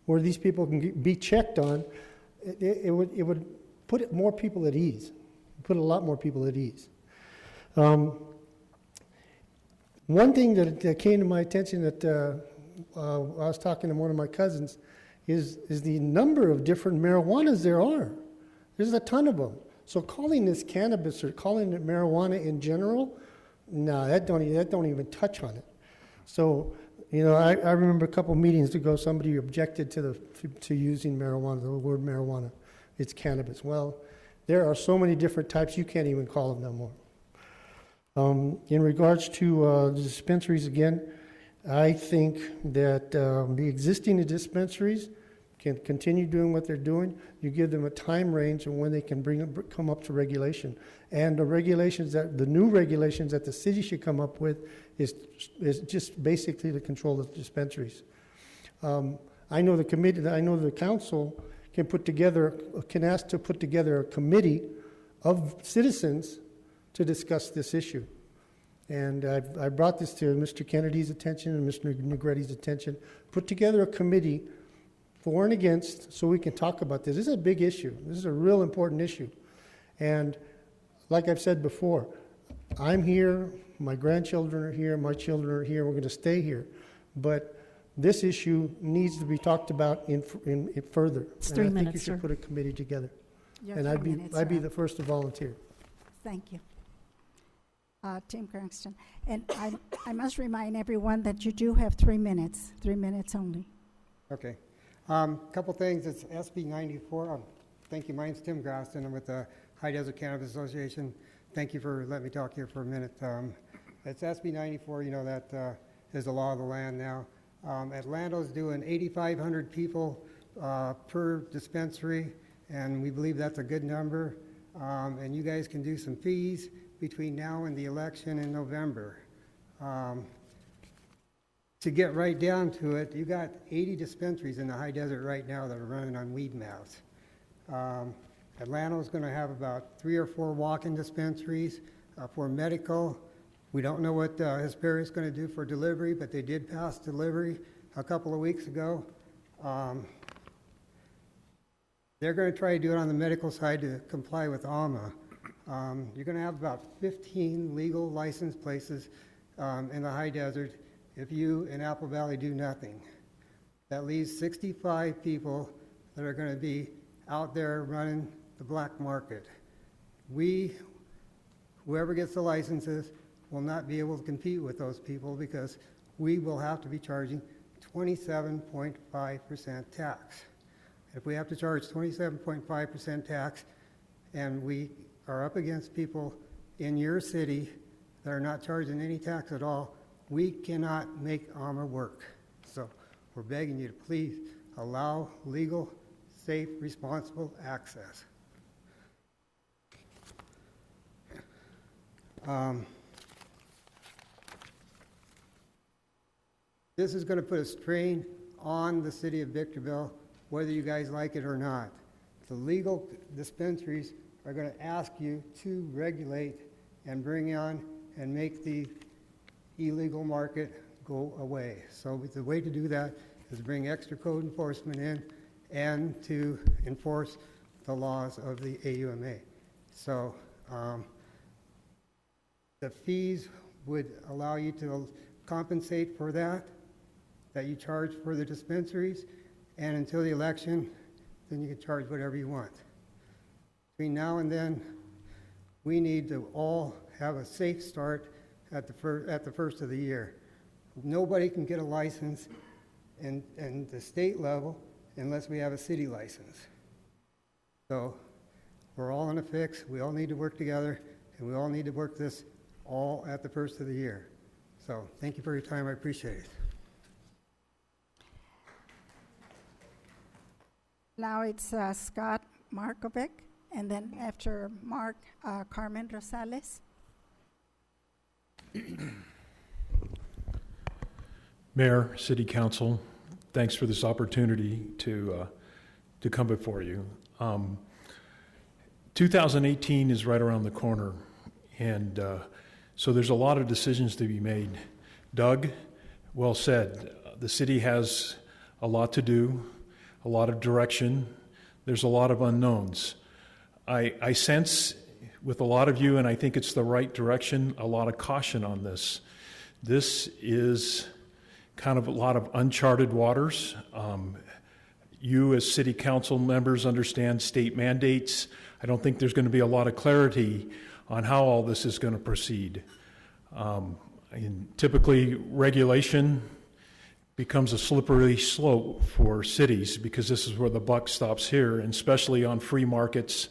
Speaker 9: where these people can be checked on, it would put more people at ease. Put a lot more people at ease. One thing that came to my attention that I was talking to one of my cousins is the number of different marijuanas there are. There's a ton of them. So calling this cannabis or calling it marijuana in general, no, that don't even touch on it. So, I remember a couple meetings ago, somebody objected to using marijuana, the word marijuana. It's cannabis. Well, there are so many different types, you can't even call them no more. In regards to the dispensaries, again, I think that the existing dispensaries can continue doing what they're doing. You give them a time range of when they can come up to regulation. And the new regulations that the city should come up with is just basically to control the dispensaries. I know the council can ask to put together a committee of citizens to discuss this issue. And I brought this to Mr. Kennedy's attention and Mr. Negretti's attention. Put together a committee for and against, so we can talk about this. This is a big issue. This is a real important issue. And like I've said before, I'm here, my grandchildren are here, my children are here, we're going to stay here. But this issue needs to be talked about in further.
Speaker 2: It's
Speaker 9: And
Speaker 2: 3
Speaker 9: I think you
Speaker 2: minutes,
Speaker 9: should
Speaker 2: sir.
Speaker 9: put a committee together.
Speaker 1: Your
Speaker 9: And
Speaker 1: 3 minutes
Speaker 9: I'd
Speaker 1: are
Speaker 9: be
Speaker 1: up.
Speaker 9: the first to volunteer.
Speaker 1: Thank you. Tim Cranston. And I must remind everyone that you do have 3 minutes only.
Speaker 10: Okay. Couple things. It's SB 94. Thank you. My name's Tim Graston. I'm with the High Desert Cannabis Association. Thank you for letting me talk here for a minute. It's SB 94. You know that is the law of the land now. Atlanta's doing 8,500 people per dispensary, and we believe that's a good number. And you guys can do some fees between now and the election in November. To get right down to it, you got 80 dispensaries in the high desert right now that are running on weed mouths. Atlanta's going to have about 3 or 4 walk-in dispensaries for medical. We don't know what Hesperia is going to do for delivery, but they did pass delivery a couple of weeks ago. They're going to try to do it on the medical side to comply with ALMA. You're going to have about 15 legal licensed places in the high desert if you in Apple Valley do nothing. That leaves 65 people that are going to be out there running the black market. Whoever gets the licenses will not be able to compete with those people because we will have to be charging 27.5% tax. If we have to charge 27.5% tax and we are up against people in your city that are not charging any tax at all, we cannot make ALMA work. So we're begging you to please allow legal, safe, responsible access. This is going to put a strain on the city of Victorville, whether you guys like it or not. The legal dispensaries are going to ask you to regulate and bring on and make the illegal market go away. So the way to do that is bring extra code enforcement in and to enforce the laws of the AUMA. So the fees would allow you to compensate for that you charge for the dispensaries, and until the election, then you can charge whatever you want. Between now and then, we need to all have a safe start at the first of the year. Nobody can get a license in the state level unless we have a city license. So we're all in a fix. We all need to work together, and we all need to work this all at the first of the year. So thank you for your time. I appreciate it.
Speaker 1: Now it's Scott Markovic, and then after Mark, Carmen Rosales.
Speaker 11: Mayor, City Council, thanks for this opportunity to come before you. 2018 is right around the corner, and so there's a lot of decisions to be made. Doug, well said. The city has a lot to do, a lot of direction. There's a lot of unknowns. I sense with a lot of you, and I think it's the right direction, a lot of caution on this. This is kind of a lot of uncharted waters. You as city council members understand state mandates. I don't think there's going to be a lot of clarity on how all this is going to proceed. And typically, regulation becomes a slippery slope for cities because this is where the buck stops here, and especially on free markets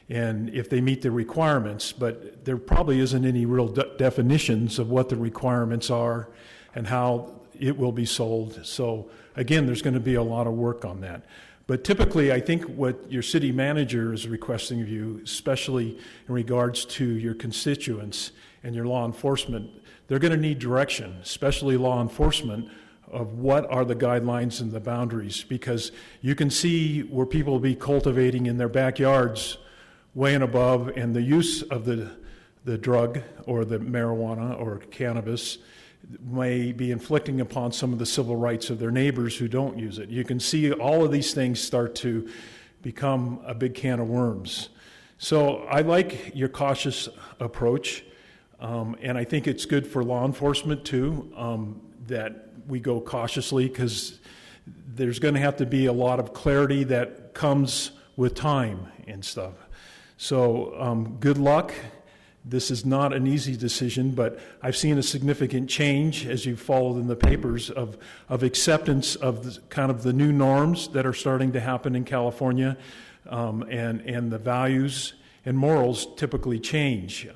Speaker 11: and if they meet the requirements. But there probably isn't any real definitions of what the requirements are and how it will be sold. So again, there's going to be a lot of work on that. But typically, I think what your city manager is requesting of you, especially in regards to your constituents and your law enforcement, they're going to need direction, especially law enforcement, of what are the guidelines and the boundaries, because you can see where people will be cultivating in their backyards way and above, and the use of the drug or the marijuana or cannabis may be inflicting upon some of the civil rights of their neighbors who don't use it. You can see all of these things start to become a big can of worms. So I like your cautious approach, and I think it's good for law enforcement too, that we go cautiously, because there's going to have to be a lot of clarity that comes with time and stuff. So good luck. This is not an easy decision, but I've seen a significant change, as you've followed in the papers, of acceptance of kind of the new norms that are starting to happen in California, and the values and morals typically change.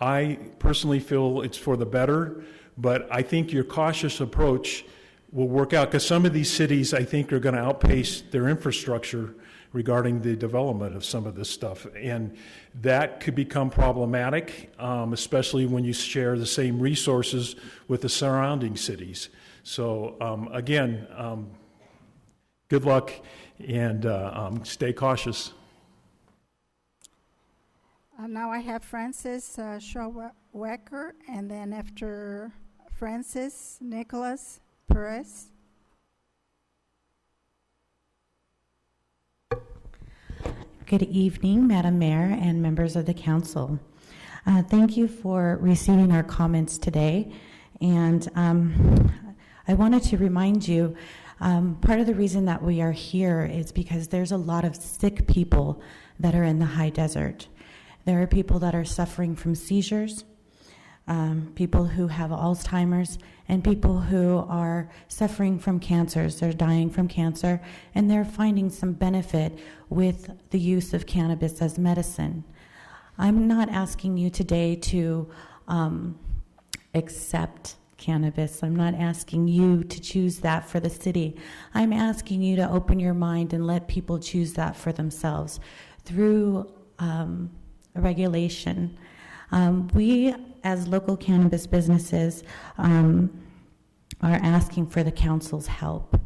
Speaker 11: I personally feel it's for the better, but I think your cautious approach will work out, because some of these cities, I think, are going to outpace their infrastructure regarding the development of some of this stuff. And that could become problematic, especially when you share the same resources with the surrounding cities. So again, good luck, and stay cautious.
Speaker 1: Now I have Francis Schauwecker, and then after Francis, Nicholas Perez.
Speaker 12: Good evening, Madam Mayor and members of the council. Thank you for receiving our comments today. And I wanted to remind you, part of the reason that we are here is because there's a lot of sick people that are in the high desert. There are people that are suffering from seizures, people who have Alzheimer's, and people who are suffering from cancers. They're dying from cancer, and they're finding some benefit with the use of cannabis as medicine. I'm not asking you today to accept cannabis. I'm not asking you to choose that for the city. I'm asking you to open your mind and let people choose that for themselves through regulation. We, as local cannabis businesses, are asking for the council's help.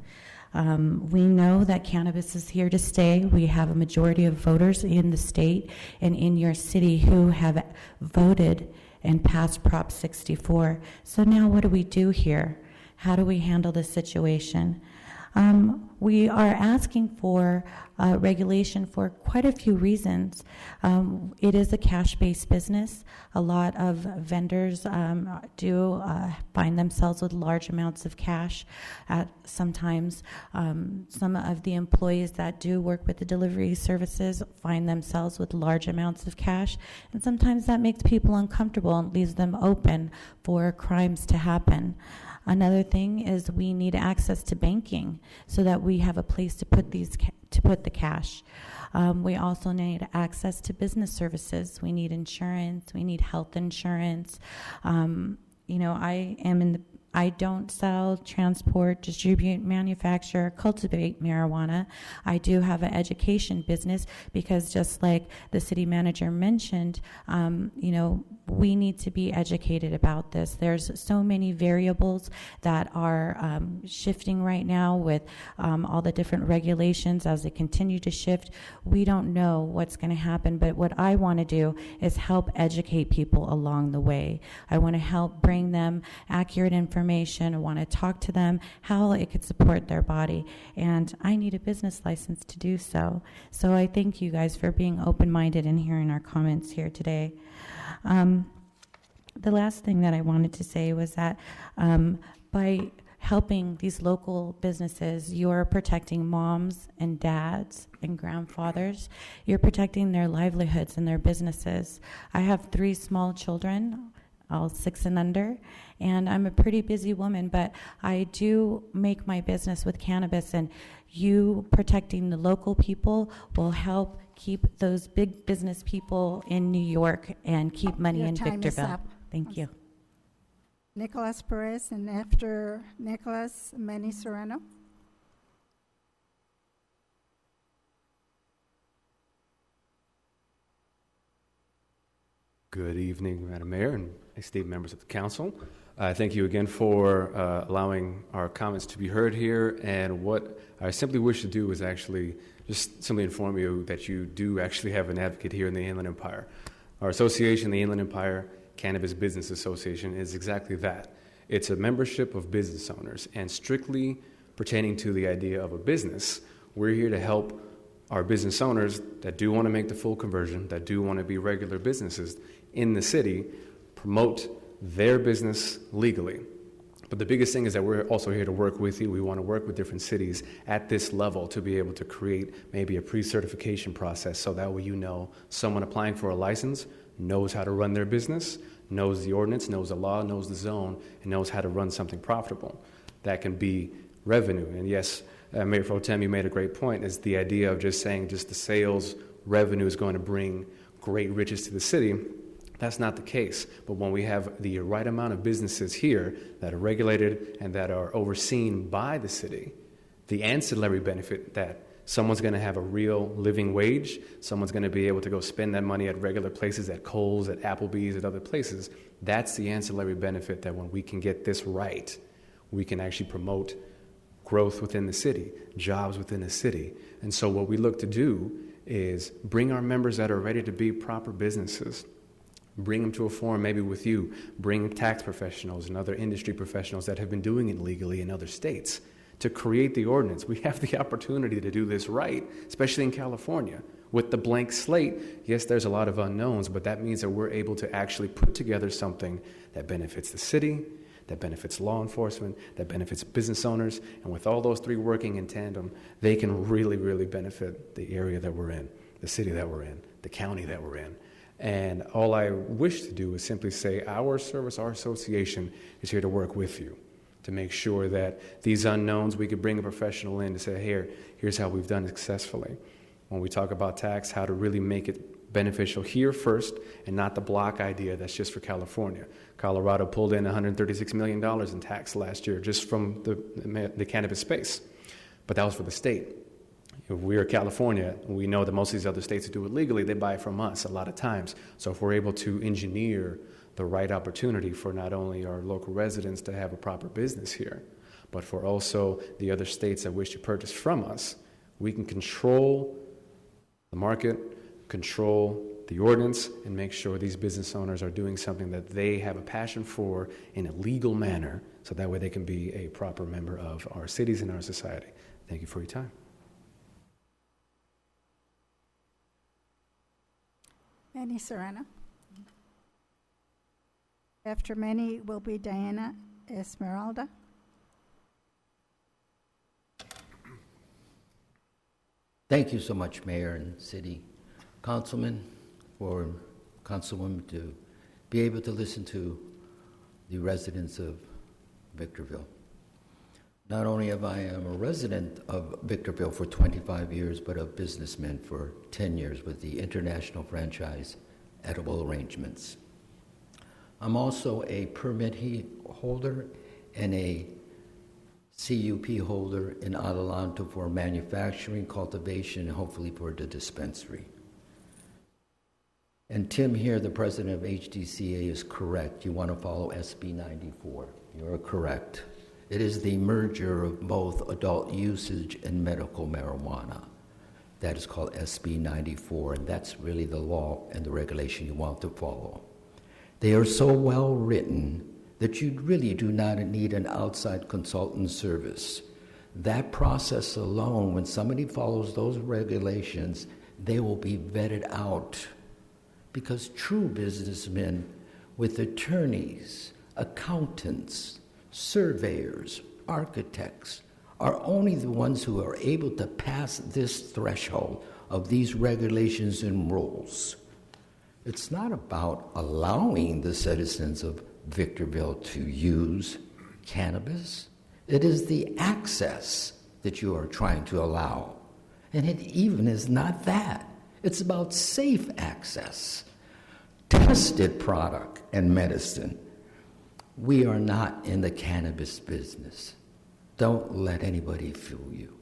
Speaker 12: We know that cannabis is here to stay. We have a majority of voters in the state and in your city who have voted and passed Prop 64. So now what do we do here? How do we handle this situation? We are asking for regulation for quite a few reasons. It is a cash-based business. A lot of vendors do find themselves with large amounts of cash. Sometimes some of the employees that do work with the delivery services find themselves with large amounts of cash, and sometimes that makes people uncomfortable and leaves them open for crimes to happen. Another thing is we need access to banking so that we have a place to put the cash. We also need access to business services. We need insurance. We need health insurance. I don't sell, transport, distribute, manufacture, cultivate marijuana. I do have an education business because, just like the city manager mentioned, we need to be educated about this. There's so many variables that are shifting right now with all the different regulations as they continue to shift. We don't know what's going to happen, but what I want to do is help educate people along the way. I want to help bring them accurate information. I want to talk to them how it could support their body, and I need a business license to do so. So I thank you guys for being open-minded and hearing our comments here today. The last thing that I wanted to say was that by helping these local businesses, you're protecting moms and dads and grandfathers. You're protecting their livelihoods and their businesses. I have 3 small children, all 6 and under, and I'm a pretty busy woman, but I do make my business with cannabis, and you protecting the local people will help keep those big business people in New York and keep money in Victorville. Thank you.
Speaker 1: Nicholas Perez, and after Nicholas, Manny Serrano.
Speaker 13: Good evening, Madam Mayor and esteemed members of the council. Thank you again for allowing our comments to be heard here. And what I simply wish to do is actually just simply inform you that you do actually have an advocate here in the Inland Empire. Our association, the Inland Empire Cannabis Business Association, is exactly that. It's a membership of business owners, and strictly pertaining to the idea of a business, we're here to help our business owners that do want to make the full conversion, that do want to be regular businesses in the city, promote their business legally. But the biggest thing is that we're also here to work with you. We want to work with different cities at this level to be able to create maybe a pre-certification process, so that way you know someone applying for a license knows how to run their business, knows the ordinance, knows the law, knows the zone, and knows how to run something profitable. That can be revenue. And yes, Mayor Pro Tem, you made a great point, is the idea of just saying just the sales revenue is going to bring great riches to the city. That's not the case. But when we have the right amount of businesses here that are regulated and that are overseen by the city, the ancillary benefit that someone's going to have a real living wage, someone's going to be able to go spend that money at regular places, at Kohl's, at Applebee's, at other places, that's the ancillary benefit that when we can get this right, we can actually promote growth within the city, jobs within the city. And so what we look to do is bring our members that are ready to be proper businesses, bring them to a forum maybe with you, bring tax professionals and other industry professionals that have been doing it legally in other states to create the ordinance. We have the opportunity to do this right, especially in California. With the blank slate, yes, there's a lot of unknowns, but that means that we're able to actually put together something that benefits the city, that benefits law enforcement, that benefits business owners, and with all those three working in tandem, they can really, really benefit the area that we're in, the city that we're in, the county that we're in. And all I wish to do is simply say our service, our association is here to work with you to make sure that these unknowns, we could bring a professional in to say, here's how we've done it successfully. When we talk about tax, how to really make it beneficial here first and not the block idea that's just for California. Colorado pulled in $136 million in tax last year just from the cannabis space, but that was for the state. If we're California, we know that most of these other states that do it legally, they buy from us a lot of times. So if we're able to engineer the right opportunity for not only our local residents to have a proper business here, but for also the other states that wish to purchase from us, we can control the market, control the ordinance, and make sure these business owners are doing something that they have a passion for in a legal manner, so that way they can be a proper member of our cities and our society. Thank you for your time.
Speaker 1: Manny Serrano. After Manny will be Diana Esmeralda.
Speaker 14: Thank you so much, Mayor and City Councilman, for Councilwoman to be able to listen to the residents of Victorville. Not only am I a resident of Victorville for 25 years, but a businessman for 10 years with the international franchise Edible Arrangements. I'm also a permit holder and a CUP holder in Adelanto for manufacturing, cultivation, and hopefully for the dispensary. And Tim here, the president of HDCA, is correct. You want to follow SB 94. You're correct. It is the merger of both adult usage and medical marijuana. That is called SB 94, and that's really the law and the regulation you want to follow. They are so well written that you really do not need an outside consultant service. That process alone, when somebody follows those regulations, they will be vetted out. Because true businessmen with attorneys, accountants, surveyors, architects are only the ones who are able to pass this threshold of these regulations and rules. It's not about allowing the citizens of Victorville to use cannabis. It is the access that you are trying to allow. And it even is not that. It's about safe access, tested product and medicine. We are not in the cannabis business. Don't let anybody fool you.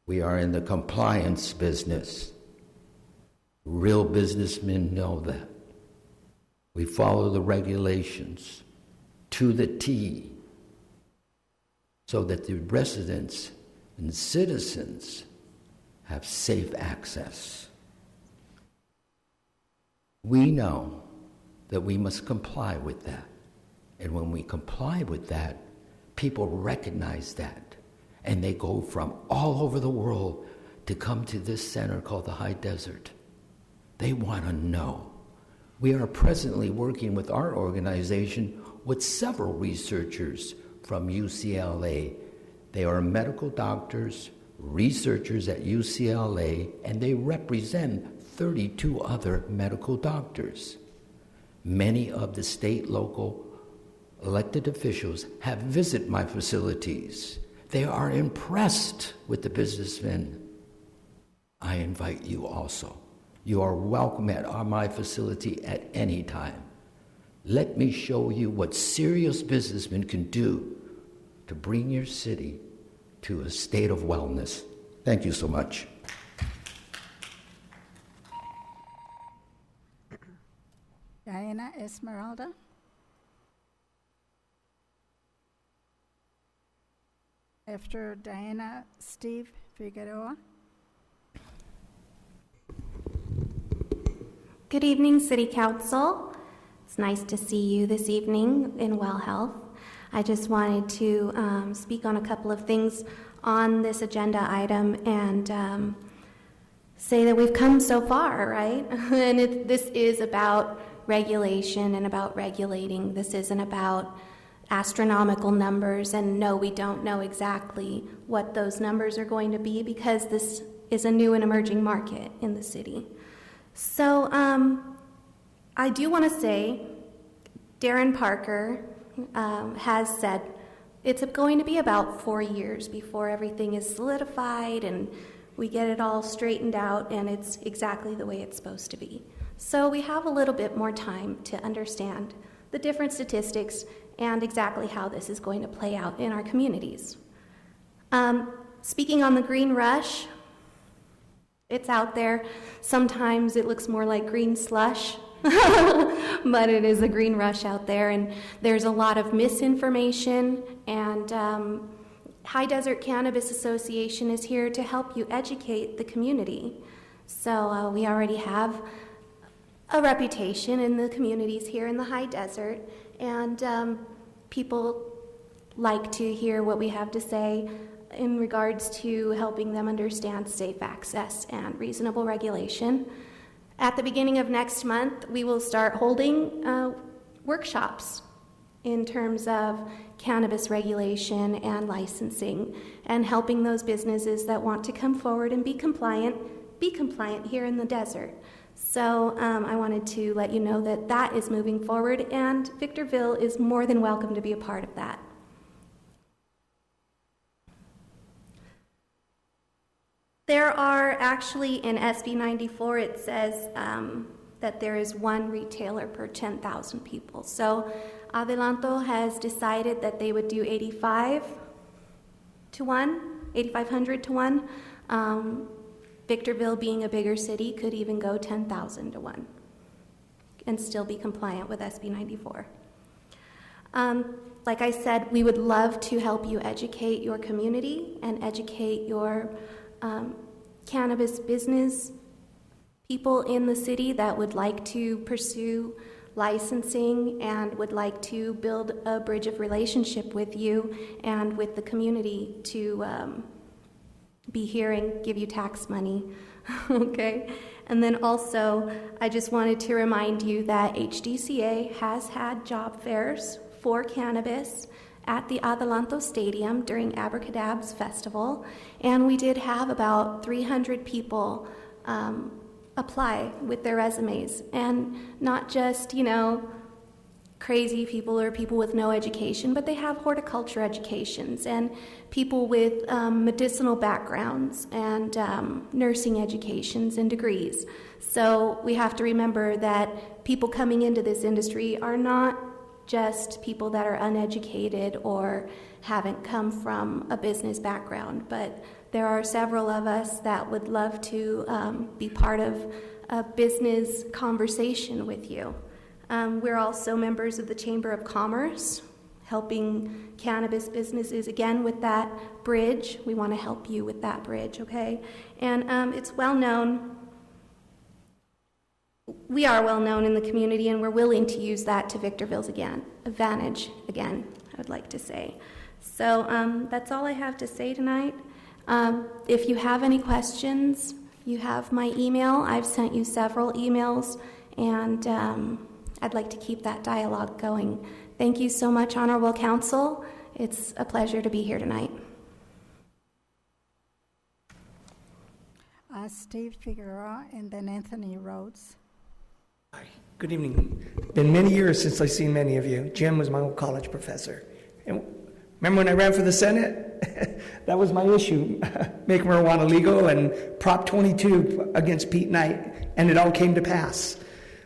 Speaker 14: We are in the compliance business. Real businessmen know that. We follow the regulations to the T so that the residents and citizens have safe access. We know that we must comply with that. And when we comply with that, people recognize that. And they go from all over the world to come to this center called the High Desert. They want to know. We are presently working with our organization with several researchers from UCLA. They are medical doctors, researchers at UCLA, and they represent 32 other medical doctors. Many of the state, local, elected officials have visited my facilities. They are impressed with the businessmen. I invite you also. You are welcome at my facility at any time. Let me show you what serious businessmen can do to bring your city to a state of wellness. Thank you so much.
Speaker 1: Diana Esmeralda. After Diana, Steve Figueroa.
Speaker 15: Good evening, City Council. It's nice to see you this evening in well health. I just wanted to speak on a couple of things on this agenda item and say that we've come so far, right? And this is about regulation and about regulating. This isn't about astronomical numbers, and no, we don't know exactly what those numbers are going to be because this is a new and emerging market in the city. So I do want to say Darren Parker has said it's going to be about 4 years before everything is solidified and we get it all straightened out and it's exactly the way it's supposed to be. So we have a little bit more time to understand the different statistics and exactly how this is going to play out in our communities. Speaking on the green rush, it's out there. Sometimes it looks more like green slush, but it is a green rush out there, and there's a lot of misinformation, and High Desert Cannabis Association is here to help you educate the community. So we already have a reputation in the communities here in the High Desert, and people like to hear what we have to say in regards to helping them understand safe access and reasonable regulation. At the beginning of next month, we will start holding workshops in terms of cannabis regulation and licensing and helping those businesses that want to come forward and be compliant here in the desert. So I wanted to let you know that that is moving forward, and Victorville is more than welcome to be a part of that. There are actually, in SB 94, it says that there is one retailer per 10,000 people. So Adelanto has decided that they would do 85 to 1, 8,500 to 1. Victorville, being a bigger city, could even go 10,000 to 1 and still be compliant with SB 94. Like I said, we would love to help you educate your community and educate your cannabis business people in the city that would like to pursue licensing and would like to build a bridge of relationship with you and with the community to be here and give you tax money, okay? And then also, I just wanted to remind you that HDCA has had job fairs for cannabis at the Adelanto Stadium during Abracadab's festival, and we did have about 300 people apply with their resumes, and not just, crazy people or people with no education, but they have horticulture educations and people with medicinal backgrounds and nursing educations and degrees. So we have to remember that people coming into this industry are not just people that are uneducated or haven't come from a business background, but there are several of us that would love to be part of a business conversation with you. We're also members of the Chamber of Commerce, helping cannabis businesses, again, with that bridge. We want to help you with that bridge, okay? And it's well known we are well known in the community, and we're willing to use that to Victorville's advantage again, I would like to say. So that's all I have to say tonight. If you have any questions, you have my email. I've sent you several emails, and I'd like to keep that dialogue going. Thank you so much, Honorable Council. It's a pleasure to be here tonight.
Speaker 1: Steve Figueroa and then Anthony Rhodes.
Speaker 16: Hi, good evening. Been many years since I've seen many of you. Jim was my old college professor. And remember when I ran for the Senate? That was my issue, make marijuana legal, and Prop 22 against Pete Knight, and it all came to pass.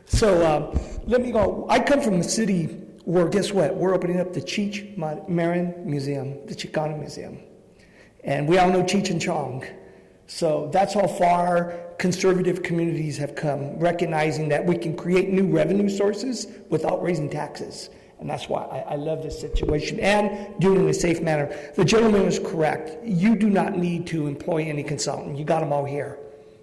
Speaker 16: So let me go. I come from a city where, guess what? We're opening up the Cheech Marin Museum, the Chicano Museum. And we all know Cheech and Chong. So that's how far conservative communities have come, recognizing that we can create new revenue sources without raising taxes. And that's why I love this situation, and do it in a safe manner. The gentleman is correct. You do not need to employ any consultant. You got them all here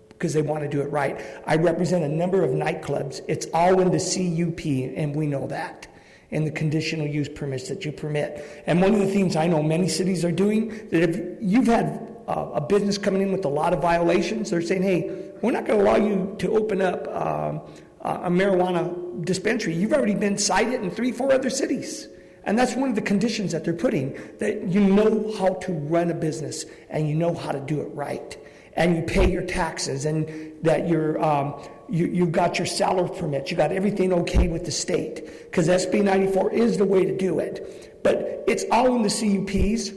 Speaker 16: because they want to do it right. I represent a number of nightclubs. It's all in the CUP, and we know that, and the conditional use permits that you permit. And one of the things I know many cities are doing, that if you've had a business coming in with a lot of violations, they're saying, hey, we're not going to allow you to open up a marijuana dispensary. You've already been cited in 3-4 other cities. And that's one of the conditions that they're putting, that you know how to run a business and you know how to do it right. And you pay your taxes, and that you've got your salary permits. You got everything okay with the state, because SB 94 is the way to do it. But it's all in the CUPs.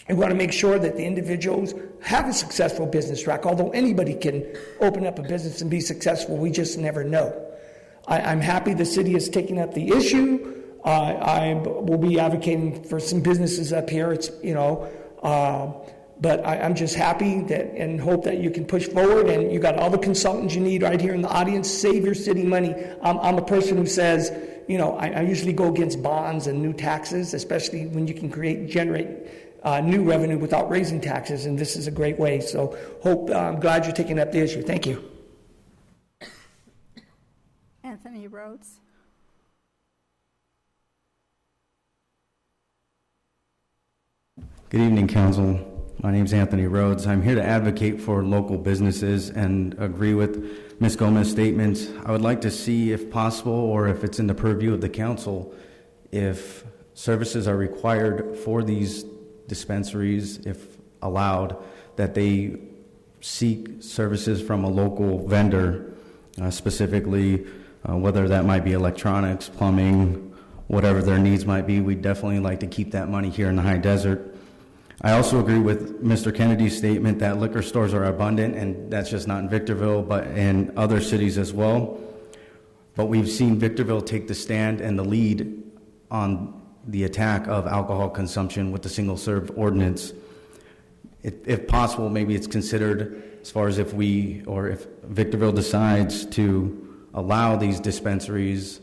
Speaker 16: We want to make sure that the individuals have a successful business track. Although anybody can open up a business and be successful, we just never know. I'm happy the city is taking up the issue. I will be advocating for some businesses up here. But I'm just happy that, and hope that you can push forward. And you got all the consultants you need right here in the audience. Save your city money. I'm a person who says, I usually go against bonds and new taxes, especially when you can generate new revenue without raising taxes, and this is a great way. So I'm glad you're taking up the issue. Thank you.
Speaker 1: Anthony Rhodes.
Speaker 17: Good evening, Council. My name is Anthony Rhodes. I'm here to advocate for local businesses and agree with Ms. Gomez's statements. I would like to see, if possible, or if it's in the purview of the Council, if services are required for these dispensaries, if allowed, that they seek services from a local vendor, specifically whether that might be electronics, plumbing, whatever their needs might be. We'd definitely like to keep that money here in the high desert. I also agree with Mr. Kennedy's statement that liquor stores are abundant, and that's just not in Victorville, but in other cities as well. But we've seen Victorville take the stand and the lead on the attack of alcohol consumption with the single-serve ordinance. If possible, maybe it's considered, as far as if Victorville decides to allow these dispensaries,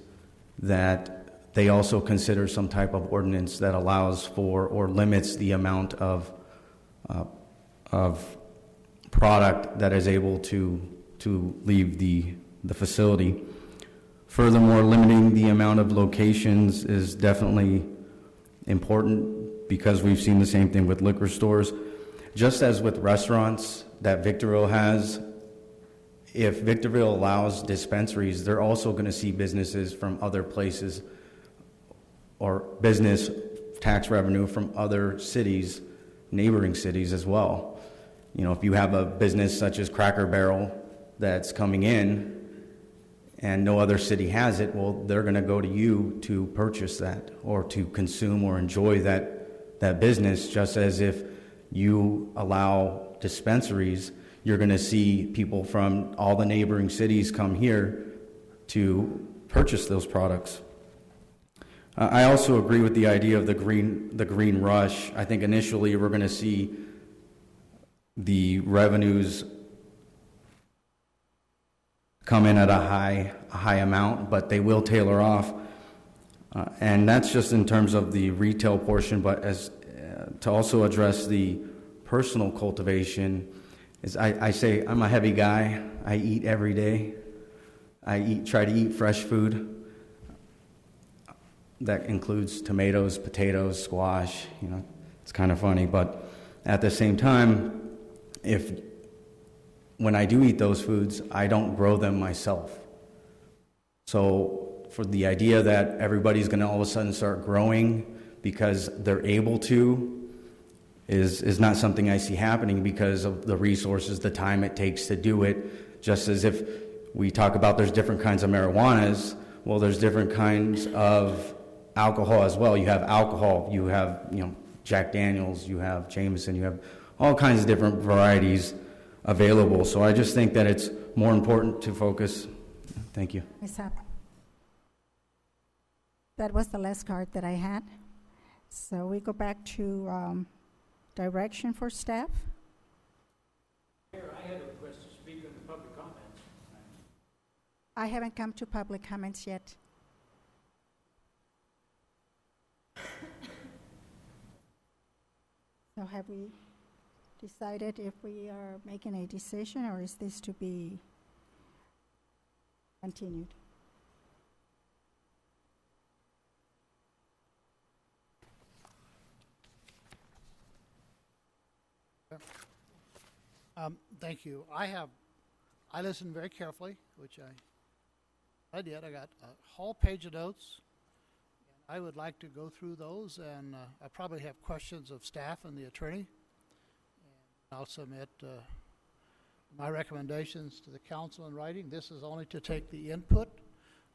Speaker 17: that they also consider some type of ordinance that allows for or limits the amount of product that is able to leave the facility. Furthermore, limiting the amount of locations is definitely important, because we've seen the same thing with liquor stores. Just as with restaurants that Victorville has, if Victorville allows dispensaries, they're also going to see businesses from other places, or business tax revenue from other cities, neighboring cities as well. If you have a business such as Cracker Barrel that's coming in and no other city has it, well, they're going to go to you to purchase that, or to consume or enjoy that business. Just as if you allow dispensaries, you're going to see people from all the neighboring cities come here to purchase those products. I also agree with the idea of the green rush. I think initially we're going to see the revenues come in at a high amount, but they will tailor off. And that's just in terms of the retail portion, but as to also address the personal cultivation, is I say I'm a heavy guy. I eat every day. try to eat fresh food. That includes tomatoes, potatoes, squash. It's kind of funny, but at the same time, when I do eat those foods, I don't grow them myself. So for the idea that everybody's going to all of a sudden start growing because they're able to is not something I see happening because of the resources, the time it takes to do it. Just as if we talk about there's different kinds of marijuanas, well, there's different kinds of alcohol as well. You have alcohol, you have Jack Daniels, you have Jameson, you have all kinds of different varieties available. So I just think that it's more important to focus. Thank you.
Speaker 1: That was the last card that I had. So we go back to direction for staff.
Speaker 7: Mayor, I had a request to speak in the public comments.
Speaker 1: I haven't come to public comments yet. So have we decided if we are making a decision, or is this to be continued?
Speaker 6: Thank you. I listened very carefully, which I did. I got a whole page of notes. I would like to go through those, and I probably have questions of staff and the attorney. And I'll submit my recommendations to the council in writing. This is only to take the input.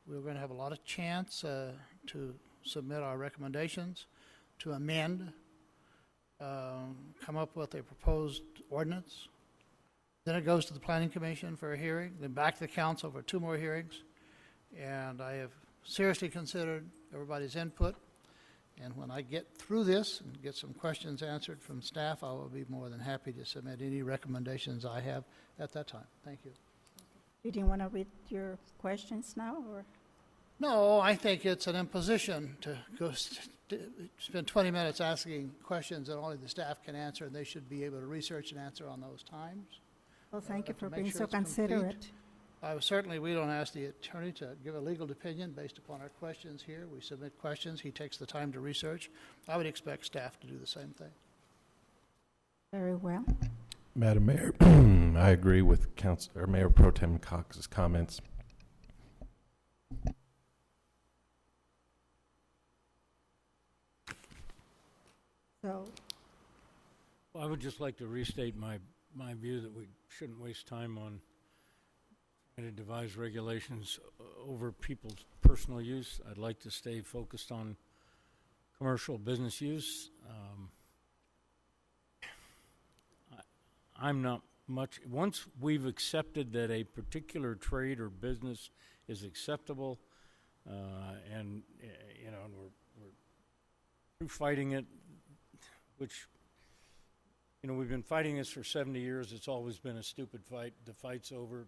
Speaker 6: We're going to have a lot of chance to submit our recommendations, to amend, come up with a proposed ordinance. Then it goes to the Planning Commission for a hearing, then back to the council for 2 more hearings. And I have seriously considered everybody's input. And when I get through this and get some questions answered from staff, I will be more than happy to submit any recommendations I have at that time. Thank you.
Speaker 1: You didn't want to read your questions now, or?
Speaker 6: No, I think it's an imposition to go spend 20 minutes asking questions that only the staff can answer, and they should be able to research and answer on those times.
Speaker 1: Well, thank you for being so considerate.
Speaker 6: Certainly, we don't ask the attorney to give a legal opinion based upon our questions here. We submit questions. He takes the time to research. I would expect staff to do the same thing.
Speaker 1: Very well.
Speaker 8: Madam Mayor, I agree with Mayor Pro Tem Cox's comments.
Speaker 1: So,
Speaker 7: Well, I would just like to restate my view that we shouldn't waste time on trying to devise regulations over people's personal use. I'd like to stay focused on commercial business use. I'm not much, once we've accepted that a particular trade or business is acceptable, and we're fighting it, which, we've been fighting this for 70 years. It's always been a stupid fight. The fight's over.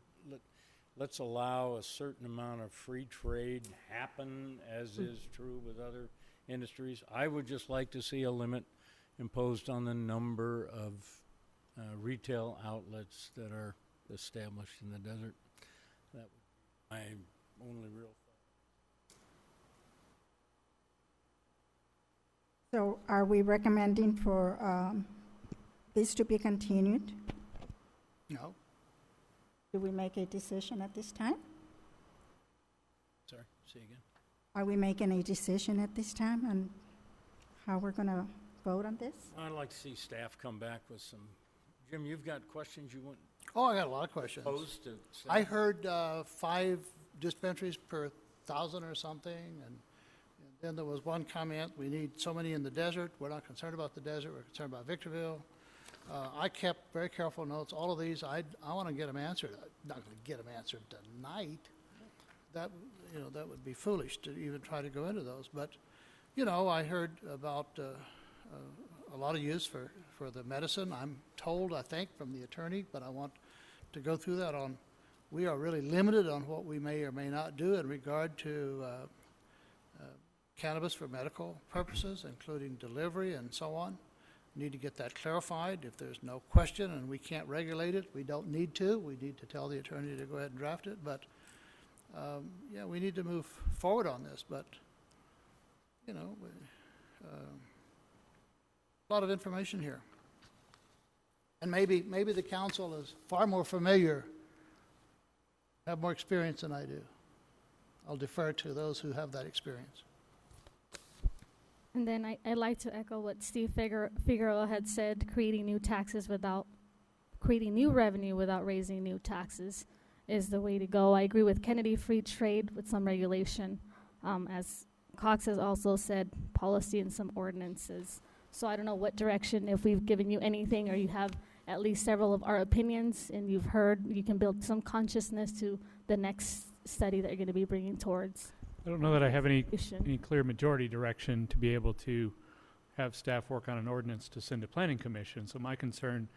Speaker 7: Let's allow a certain amount of free trade happen, as is true with other industries. I would just like to see a limit imposed on the number of retail outlets that are established in the desert. That would be my only real thought.
Speaker 1: So are we recommending for this to be continued?
Speaker 6: No.
Speaker 1: Do we make a decision at this time?
Speaker 7: Sorry, say again.
Speaker 1: Are we making a decision at this time on how we're going to vote on this?
Speaker 7: I'd like to see staff come back with some. Jim, you've got questions you want?
Speaker 6: Oh, I got a lot of questions.
Speaker 7: Posed to staff?
Speaker 6: I heard 5 dispensaries per 1,000 or something, and then there was one comment, we need so many in the desert. We're not concerned about the desert. We're concerned about Victorville. I kept very careful notes. All of these, I want to get them answered. I'm not going to get them answered tonight. That would be foolish to even try to go into those. But, I heard about a lot of use for the medicine. I'm told, I think, from the attorney, but I want to go through that on. We are really limited on what we may or may not do in regard to cannabis for medical purposes, including delivery and so on. Need to get that clarified. If there's no question and we can't regulate it, we don't need to. We need to tell the attorney to go ahead and draft it. But Yeah, we need to move forward on this, but, a lot of information here. And maybe the council is far more familiar, have more experience than I do. I'll defer to those who have that experience.
Speaker 3: And then I'd like to echo what Steve Figueroa had said, creating new revenue without raising new taxes is the way to go. I agree with Kennedy, free trade with some regulation. As Cox has also said, policy and some ordinances. So I don't know what direction, if we've given you anything or you have at least several of our opinions and you've heard, you can build some consciousness to the next study that you're going to be bringing towards.
Speaker 5: I don't know that I have any clear majority direction to be able to have staff work on an ordinance to send to Planning Commission. So my concern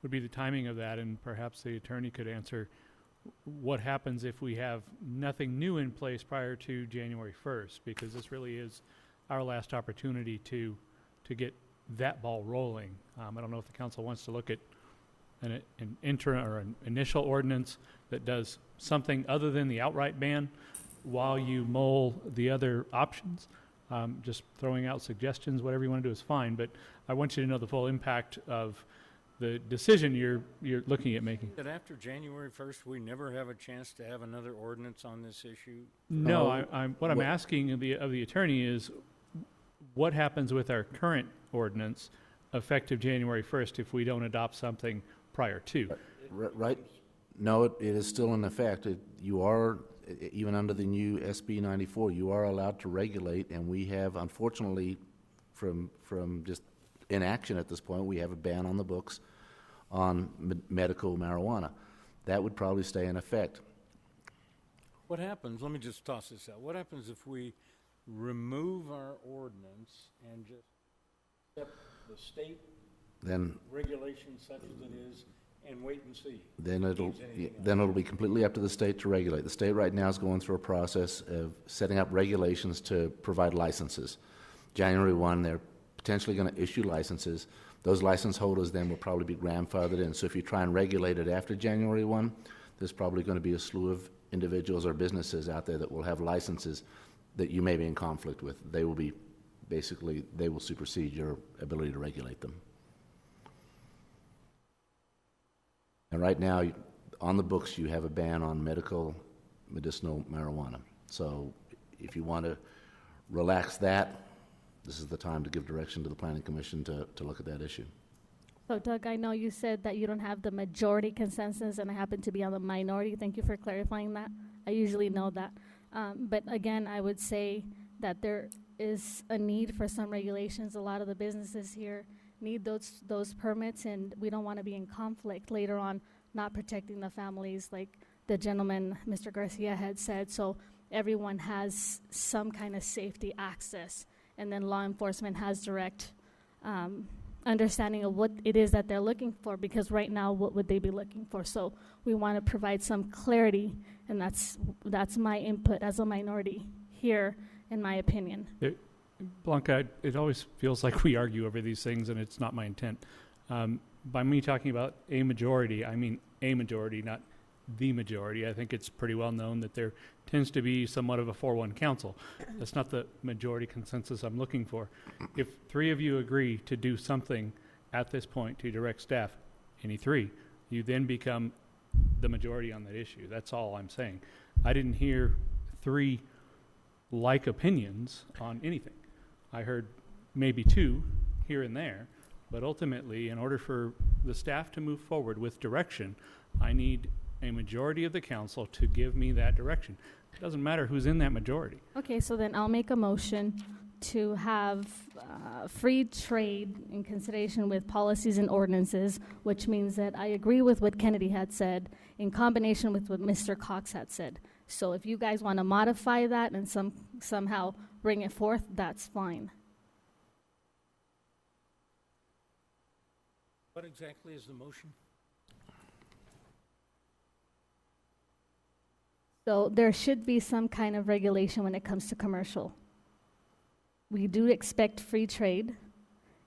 Speaker 5: would be the timing of that, and perhaps the attorney could answer what happens if we have nothing new in place prior to January 1st, because this really is our last opportunity to get that ball rolling. I don't know if the council wants to look at an interim or an initial ordinance that does something other than the outright ban while you mull the other options. Just throwing out suggestions, whatever you want to do is fine, but I want you to know the full impact of the decision you're looking at making.
Speaker 7: That after January 1st, we never have a chance to have another ordinance on this issue?
Speaker 5: No, I'm asking of the attorney is, what happens with our current ordinance effective January 1st if we don't adopt something prior to?
Speaker 4: Right? No, it is still in effect. You are, even under the new SB 94, you are allowed to regulate, and we have, unfortunately, from just inaction at this point, we have a ban on the books on medical marijuana. That would probably stay in effect.
Speaker 7: What happens, let me just toss this out, what happens if we remove our ordinance and just accept the state regulation such as it is and wait and see?
Speaker 4: Then it'll be completely up to the state to regulate. The state right now is going through a process of setting up regulations to provide licenses. January 1, they're potentially going to issue licenses. Those license holders then will probably be grandfathered in. So if you try and regulate it after January 1, there's probably going to be a slew of individuals or businesses out there that will have licenses that you may be in conflict with. They will be, basically, they will supersede your ability to regulate them. And right now, on the books, you have a ban on medicinal marijuana. So if you want to relax that, this is the time to give direction to the Planning Commission to look at that issue.
Speaker 3: So, Doug, I know you said that you don't have the majority consensus, and I happen to be on the minority. Thank you for clarifying that. I usually know that. But again, I would say that there is a need for some regulations. A lot of the businesses here need those permits, and we don't want to be in conflict later on, not protecting the families like the gentleman, Mr. Garcia, had said. So everyone has some kind of safety access, and then law enforcement has direct understanding of what it is that they're looking for, because right now, what would they be looking for? So we want to provide some clarity, and that's my input as a minority here, in my opinion.
Speaker 5: Blanca, it always feels like we argue over these things, and it's not my intent. By me talking about a majority, I mean a majority, not the majority. I think it's pretty well known that there tends to be somewhat of a 4-1 council. That's not the majority consensus I'm looking for. If 3 of you agree to do something at this point to direct staff, any 3, you then become the majority on that issue. That's all I'm saying. I didn't hear 3 like opinions on anything. I heard maybe 2 here and there, but ultimately, in order for the staff to move forward with direction, I need a majority of the council to give me that direction. It doesn't matter who's in that majority.
Speaker 3: Okay, so then I'll make a motion to have free trade in consideration with policies and ordinances, which means that I agree with what Kennedy had said in combination with what Mr. Cox had said. So if you guys want to modify that and somehow bring it forth, that's fine.
Speaker 7: What exactly is the motion?
Speaker 3: So there should be some kind of regulation when it comes to commercial. We do expect free trade,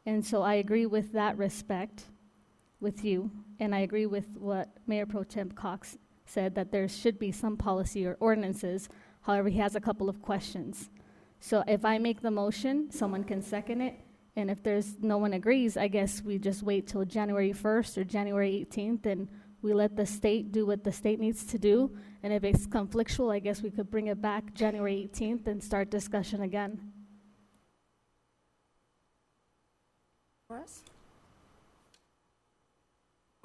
Speaker 3: and so I agree with that respect with you, and I agree with what Mayor Pro Tem Cox said that there should be some policy or ordinances. However, he has a couple of questions. So if I make the motion, someone can second it. And if no one agrees, I guess we just wait till January 1st or January 18th and we let the state do what the state needs to do. And if it's conflictual, I guess we could bring it back January 18th and start discussion again.
Speaker 1: Russ?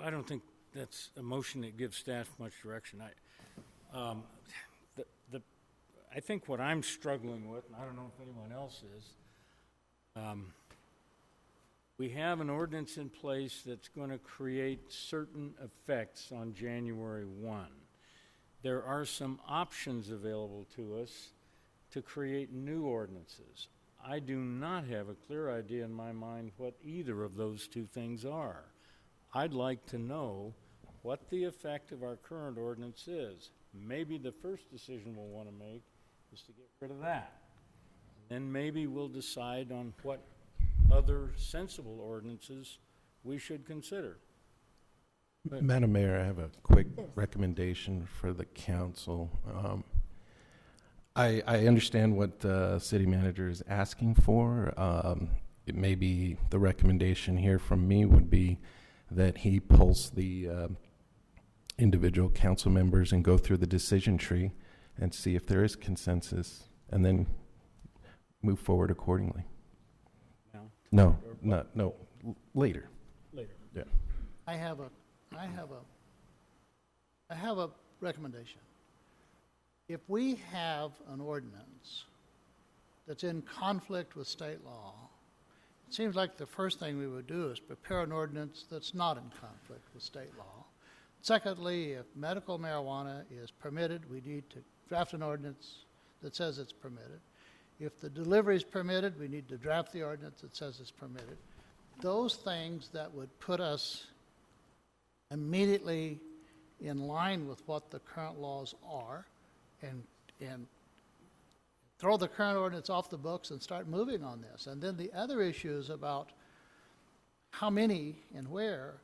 Speaker 7: I don't think that's a motion that gives staff much direction. I think what I'm struggling with, and I don't know if anyone else is, we have an ordinance in place that's going to create certain effects on January 1. There are some options available to us to create new ordinances. I do not have a clear idea in my mind what either of those two things are. I'd like to know what the effect of our current ordinance is. Maybe the first decision we'll want to make is to get rid of that. Then maybe we'll decide on what other sensible ordinances we should consider.
Speaker 8: Madam Mayor, I have a quick recommendation for the council. I understand what the city manager is asking for. It may be the recommendation here from me would be that he pulls the individual council members and go through the decision tree and see if there is consensus and then move forward accordingly. No, later.
Speaker 7: Later.
Speaker 8: Yeah.
Speaker 6: I have a recommendation. If we have an ordinance that's in conflict with state law, it seems like the first thing we would do is prepare an ordinance that's not in conflict with state law. Secondly, if medical marijuana is permitted, we need to draft an ordinance that says it's permitted. If the delivery is permitted, we need to draft the ordinance that says it's permitted. Those things that would put us immediately in line with what the current laws are and throw the current ordinance off the books and start moving on this. And then the other issues about how many and where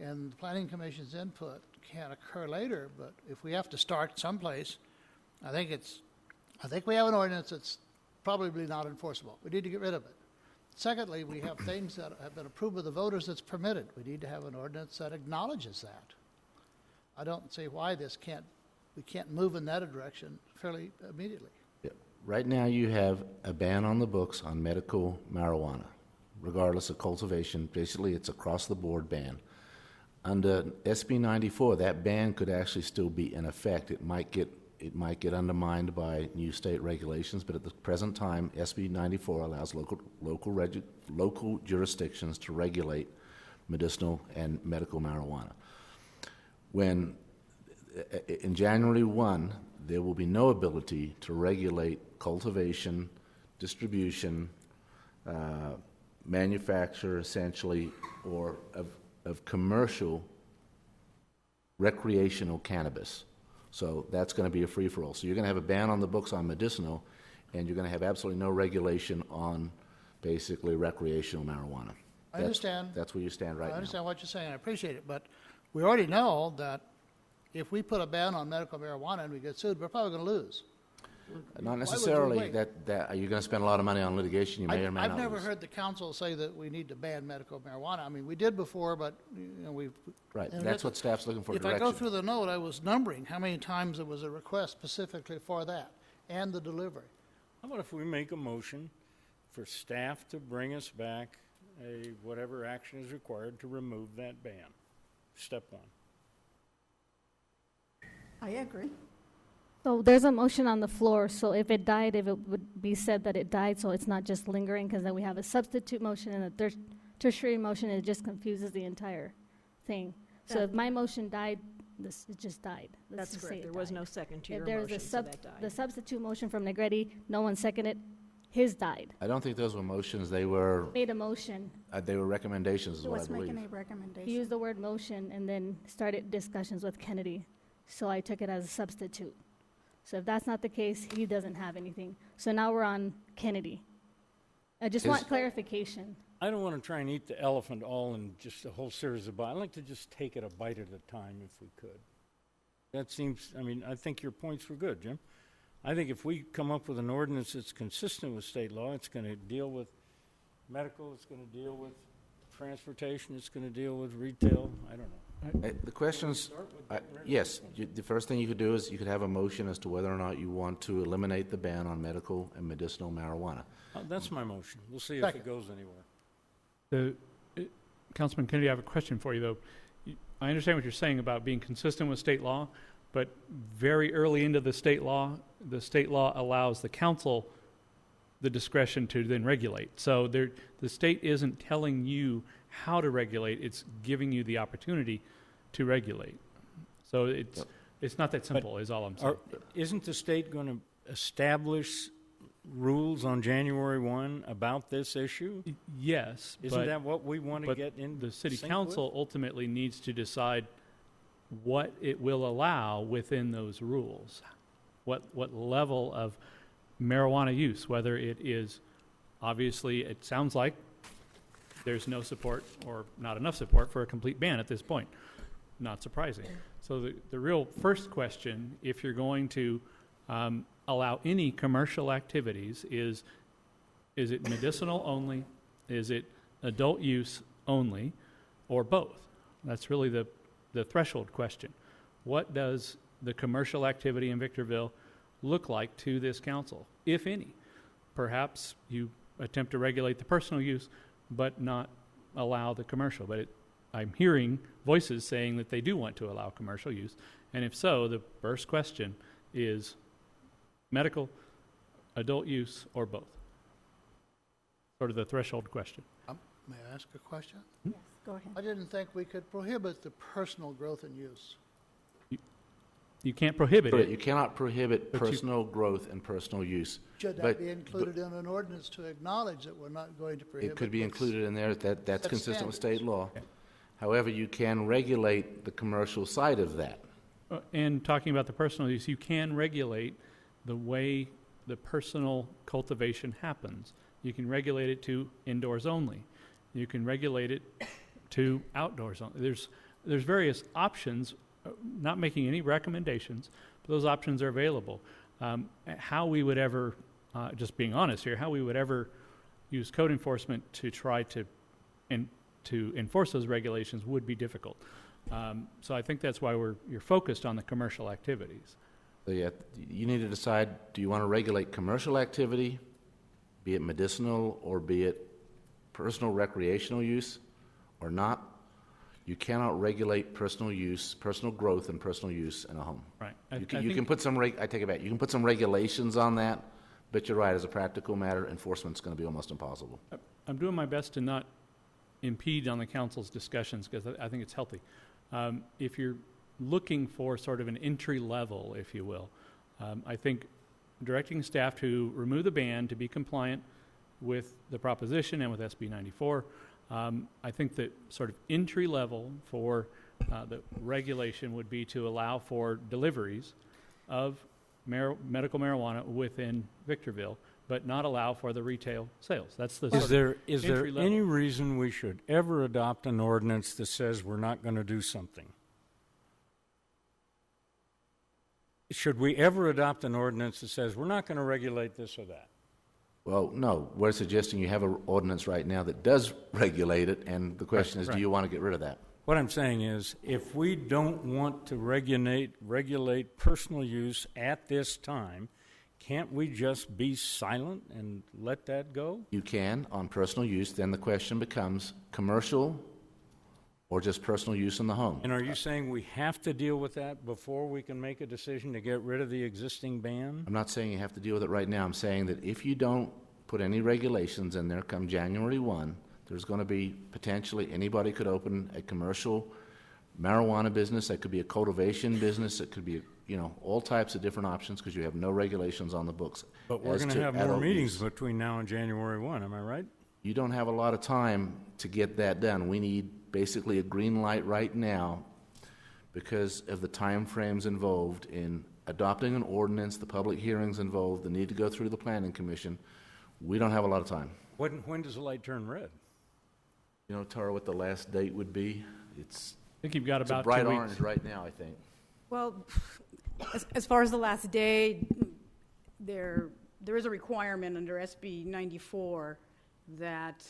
Speaker 6: and the Planning Commission's input can occur later, but if we have to start someplace, I think we have an ordinance that's probably not enforceable. We need to get rid of it. Secondly, we have things that have been approved by the voters that's permitted. We need to have an ordinance that acknowledges that. I don't see why we can't move in that direction fairly immediately.
Speaker 4: Yeah. Right now you have a ban on the books on medical marijuana, regardless of cultivation. Basically, it's across the board ban. Under SB 94, that ban could actually still be in effect. It might get undermined by new state regulations, but at the present time, SB 94 allows local jurisdictions to regulate medicinal and medical marijuana. When in January 1, there will be no ability to regulate cultivation, distribution, manufacture, essentially, or of commercial recreational cannabis. So that's going to be a free-for-all. So you're going to have a ban on the books on medicinal, and you're going to have absolutely no regulation on basically recreational marijuana.
Speaker 6: I understand.
Speaker 4: That's where you stand right now.
Speaker 6: I understand what you're saying. I appreciate it. But we already know that if we put a ban on medical marijuana and we get sued, we're probably going to lose.
Speaker 4: Not necessarily. That you're going to spend a lot of money on litigation. You may or may not
Speaker 6: I've never
Speaker 4: lose.
Speaker 6: heard the council say that we need to ban medical marijuana. I mean, we did before, but we've...
Speaker 4: Right. That's what staff's looking for,
Speaker 6: If
Speaker 4: direction.
Speaker 6: I go through the note, I was numbering how many times there was a request specifically for that and the delivery.
Speaker 7: How about if we make a motion for staff to bring us back whatever action is required to remove that ban? Step one.
Speaker 1: I agree.
Speaker 3: So there's a motion on the floor, so if it would be said that it died, so it's not just lingering, because then we have a substitute motion and a tertiary motion, it just confuses the entire thing. So if my motion died, it just died.
Speaker 2: That's correct. There was no second to your
Speaker 3: if there's
Speaker 2: motion, so that died.
Speaker 3: the substitute motion from Negretti, no one seconded, his died.
Speaker 4: I don't think those were motions. They were
Speaker 3: Made a motion.
Speaker 4: they were recommendations, is
Speaker 1: He
Speaker 4: what I
Speaker 1: was
Speaker 4: believe.
Speaker 1: making a recommendation.
Speaker 3: He used the word motion and then started discussions with Kennedy. So I took it as a substitute. So if that's not the case, he doesn't have anything. So now we're on Kennedy. I just want clarification.
Speaker 7: I don't want to try and eat the elephant all in just a whole series of bites. I'd like to just take it a bite at a time if we could. That seems, I mean, I think your points were good, Jim. I think if we come up with an ordinance that's consistent with state law, it's going to deal with medical, it's going to deal with transportation, it's going to deal with retail. I don't know.
Speaker 4: The questions, yes, the first thing you could do is you could have a motion as to whether or not you want to eliminate the ban on medical and medicinal marijuana.
Speaker 7: That's my motion. We'll see if it goes anywhere.
Speaker 5: Councilman Kennedy, I have a question for you, though. I understand what you're saying about being consistent with state law, but very early into the state law allows the council the discretion to then regulate. So the state isn't telling you how to regulate, it's giving you the opportunity to regulate. So it's not that simple, is all I'm saying.
Speaker 7: Isn't the state going to establish rules on January 1 about this issue?
Speaker 5: Yes.
Speaker 7: Isn't that what we want to get in?
Speaker 5: The city council ultimately needs to decide what it will allow within those rules. What level of marijuana use, whether it is, obviously, it sounds like there's no support or not enough support for a complete ban at this point. Not surprising. So the real first question, if you're going to allow any commercial activities, is it medicinal only, is it adult use only, or both? That's really the threshold question. What does the commercial activity in Victorville look like to this council, if any? Perhaps you attempt to regulate the personal use, but not allow the commercial. But I'm hearing voices saying that they do want to allow commercial use. And if so, the first question is medical, adult use, or both? Sort of the threshold question.
Speaker 6: May I ask a question?
Speaker 1: Yes, go ahead.
Speaker 6: I didn't think we could prohibit the personal growth and use.
Speaker 5: You can't prohibit it.
Speaker 4: You cannot prohibit personal growth and personal use.
Speaker 6: Should that be included in an ordinance to acknowledge that we're not going to prohibit?
Speaker 4: It could be included in there. That's consistent with state law.
Speaker 5: Okay.
Speaker 4: However, you can regulate the commercial side of that.
Speaker 5: And talking about the personal use, you can regulate the way the personal cultivation happens. You can regulate it to indoors only. You can regulate it to outdoors only. There's various options. Not making any recommendations, but those options are available. How we would ever, just being honest here, how we would ever use code enforcement to try to enforce those regulations would be difficult. So I think that's why you're focused on the commercial activities.
Speaker 4: So yeah, you need to decide, do you want to regulate commercial activity, be it medicinal or be it personal recreational use or not? You cannot regulate personal use, personal growth, and personal use in a home.
Speaker 5: Right.
Speaker 4: You can put some. I take it back. You can put some regulations on that, but you're right. As a practical matter, enforcement's going to be almost impossible.
Speaker 5: I'm doing my best to not impede on the council's discussions because I think it's healthy. If you're looking for sort of an entry level, if you will, I think directing staff to remove the ban to be compliant with the proposition and with SB 94. I think that sort of entry level for the regulation would be to allow for deliveries of medical marijuana within Victorville, but not allow for the retail sales. That's the
Speaker 7: Is there
Speaker 5: entry level.
Speaker 7: any reason we should ever adopt an ordinance that says we're not going to do something? Should we ever adopt an ordinance that says we're not going to regulate this or that?
Speaker 4: Well, no. We're suggesting you have an ordinance right now that does regulate it, and the question is, do you want to get rid of that?
Speaker 7: What I'm saying is, if we don't want to regulate personal use at this time, can't we just be silent and let that go?
Speaker 4: You can on personal use. Then the question becomes commercial or just personal use in the home.
Speaker 7: And are you saying we have to deal with that before we can make a decision to get rid of the existing ban?
Speaker 4: I'm not saying you have to deal with it right now. I'm saying that if you don't put any regulations in there come January 1, there's going to be potentially anybody could open a commercial marijuana business. That could be a cultivation business. It could be, all types of different options because you have no regulations on the books.
Speaker 7: But we're going to have more meetings between now and January 1, am I right?
Speaker 4: You don't have a lot of time to get that done. We need basically a green light right now because of the time frames involved in adopting an ordinance, the public hearings involved, the need to go through the planning commission. We don't have a lot of time.
Speaker 7: When does the light turn red?
Speaker 4: Tara, what the last date would be? I
Speaker 5: think you've got about
Speaker 4: bright
Speaker 5: 2 weeks.
Speaker 4: orange right now, I think.
Speaker 18: Well, as far as the last day, there is a requirement under SB 94 that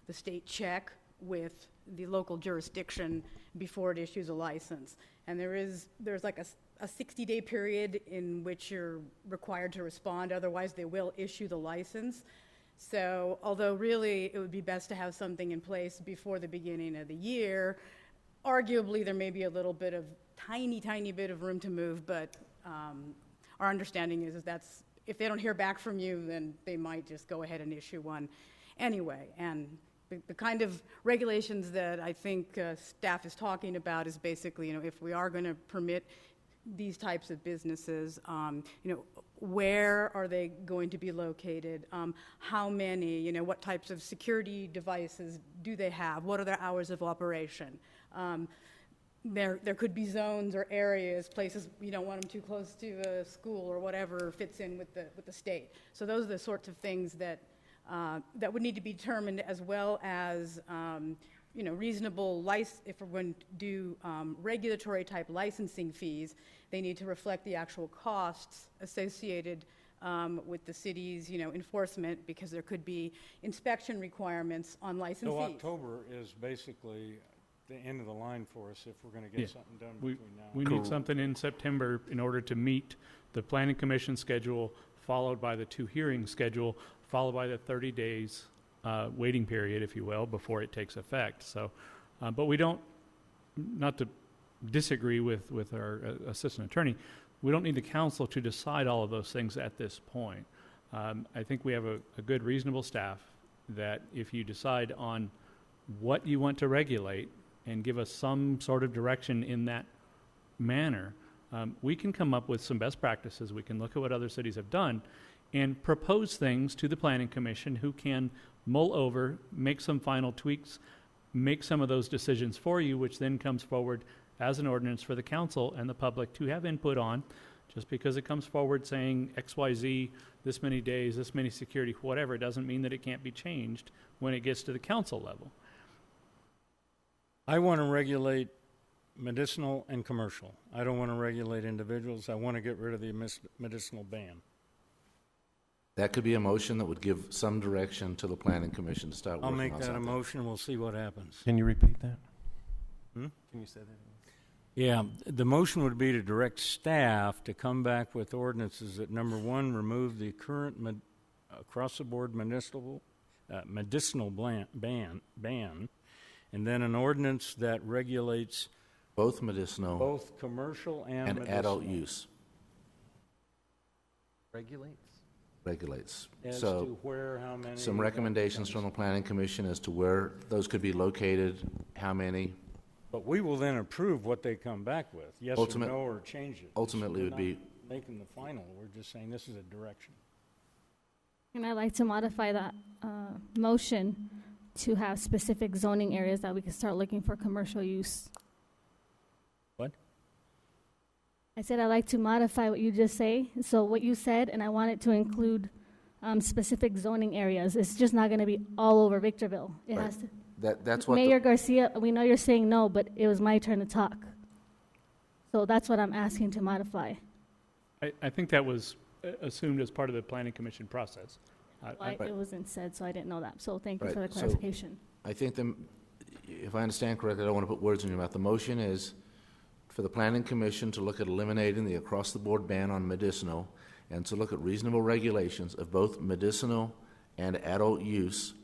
Speaker 18: the state check with the local jurisdiction before it issues a license. And there's like a 60-day period in which you're required to respond, otherwise they will issue the license. So although really it would be best to have something in place before the beginning of the year, arguably there may be a little bit of tiny bit of room to move, but our understanding is that's, if they don't hear back from you, then they might just go ahead and issue one anyway. And the kind of regulations that I think staff is talking about is basically, if we are going to permit these types of businesses, where are they going to be located? How many? What types of security devices do they have? What are their hours of operation? There could be zones or areas, places you don't want them too close to a school or whatever fits in with the state. So those are the sorts of things that would need to be determined, as well as reasonable if we're going to do regulatory type licensing fees. They need to reflect the actual costs associated with the city's enforcement, because there could be inspection requirements on license
Speaker 7: So
Speaker 18: fees.
Speaker 7: October is basically the end of the line for us if we're going to get something done between now and
Speaker 5: We need something in September in order to meet the Planning Commission schedule, followed by the 2 hearing schedule, followed by the 30 days waiting period, if you will, before it takes effect. So, but we don't, not to disagree with our assistant attorney, we don't need the council to decide all of those things at this point. I think we have a good, reasonable staff that if you decide on what you want to regulate and give us some sort of direction in that manner, we can come up with some best practices. We can look at what other cities have done and propose things to the Planning Commission, who can mull over, make some final tweaks, make some of those decisions for you, which then comes forward as an ordinance for the council and the public to have input on. Just because it comes forward saying XYZ, this many days, this many security, whatever, it doesn't mean that it can't be changed when it gets to the council level.
Speaker 7: I want to regulate medicinal and commercial. I don't want to regulate individuals. I want to get rid of the medicinal ban.
Speaker 4: That could be a motion that would give some direction to the Planning Commission to start
Speaker 7: I'll
Speaker 4: working
Speaker 7: make
Speaker 4: on
Speaker 7: that a
Speaker 4: something.
Speaker 7: motion, and we'll see what happens.
Speaker 8: Can you repeat that?
Speaker 7: Hmm?
Speaker 8: Can you say that again?
Speaker 7: Yeah, the motion would be to direct staff to come back with ordinances that, number one, remove the current across-the-board medicinal ban, and then an ordinance that regulates
Speaker 4: both medicinal,
Speaker 7: both commercial and medicinal.
Speaker 4: adult use. Regulates.
Speaker 7: As
Speaker 4: So
Speaker 7: to where, how many.
Speaker 4: some recommendations from the Planning Commission as to where those could be located, how many.
Speaker 7: But we will then approve what they come back with, yes or no, or change it.
Speaker 4: Ultimately
Speaker 7: We're
Speaker 4: would be
Speaker 7: not making the final. We're just saying this is a direction.
Speaker 3: And I'd like to modify that motion to have specific zoning areas that we can start looking for commercial use.
Speaker 7: What?
Speaker 3: I said I'd like to modify what you just say. So what you said, and I want it to include specific zoning areas. It's just not going to be all over Victorville. It
Speaker 4: Right.
Speaker 3: has to.
Speaker 4: That's what
Speaker 3: Mayor Garcia, we know you're saying no, but it was my turn to talk. So that's what I'm asking to modify.
Speaker 5: I think that was assumed as part of the Planning Commission process.
Speaker 3: It wasn't said, so I didn't know that. So thank you
Speaker 4: Right.
Speaker 3: for the
Speaker 4: So
Speaker 3: clarification.
Speaker 4: I think if I understand correctly, I don't want to put words in your mouth. The motion is for the Planning Commission to look at eliminating the across-the-board ban on medicinal and to look at reasonable regulations of both medicinal and adult use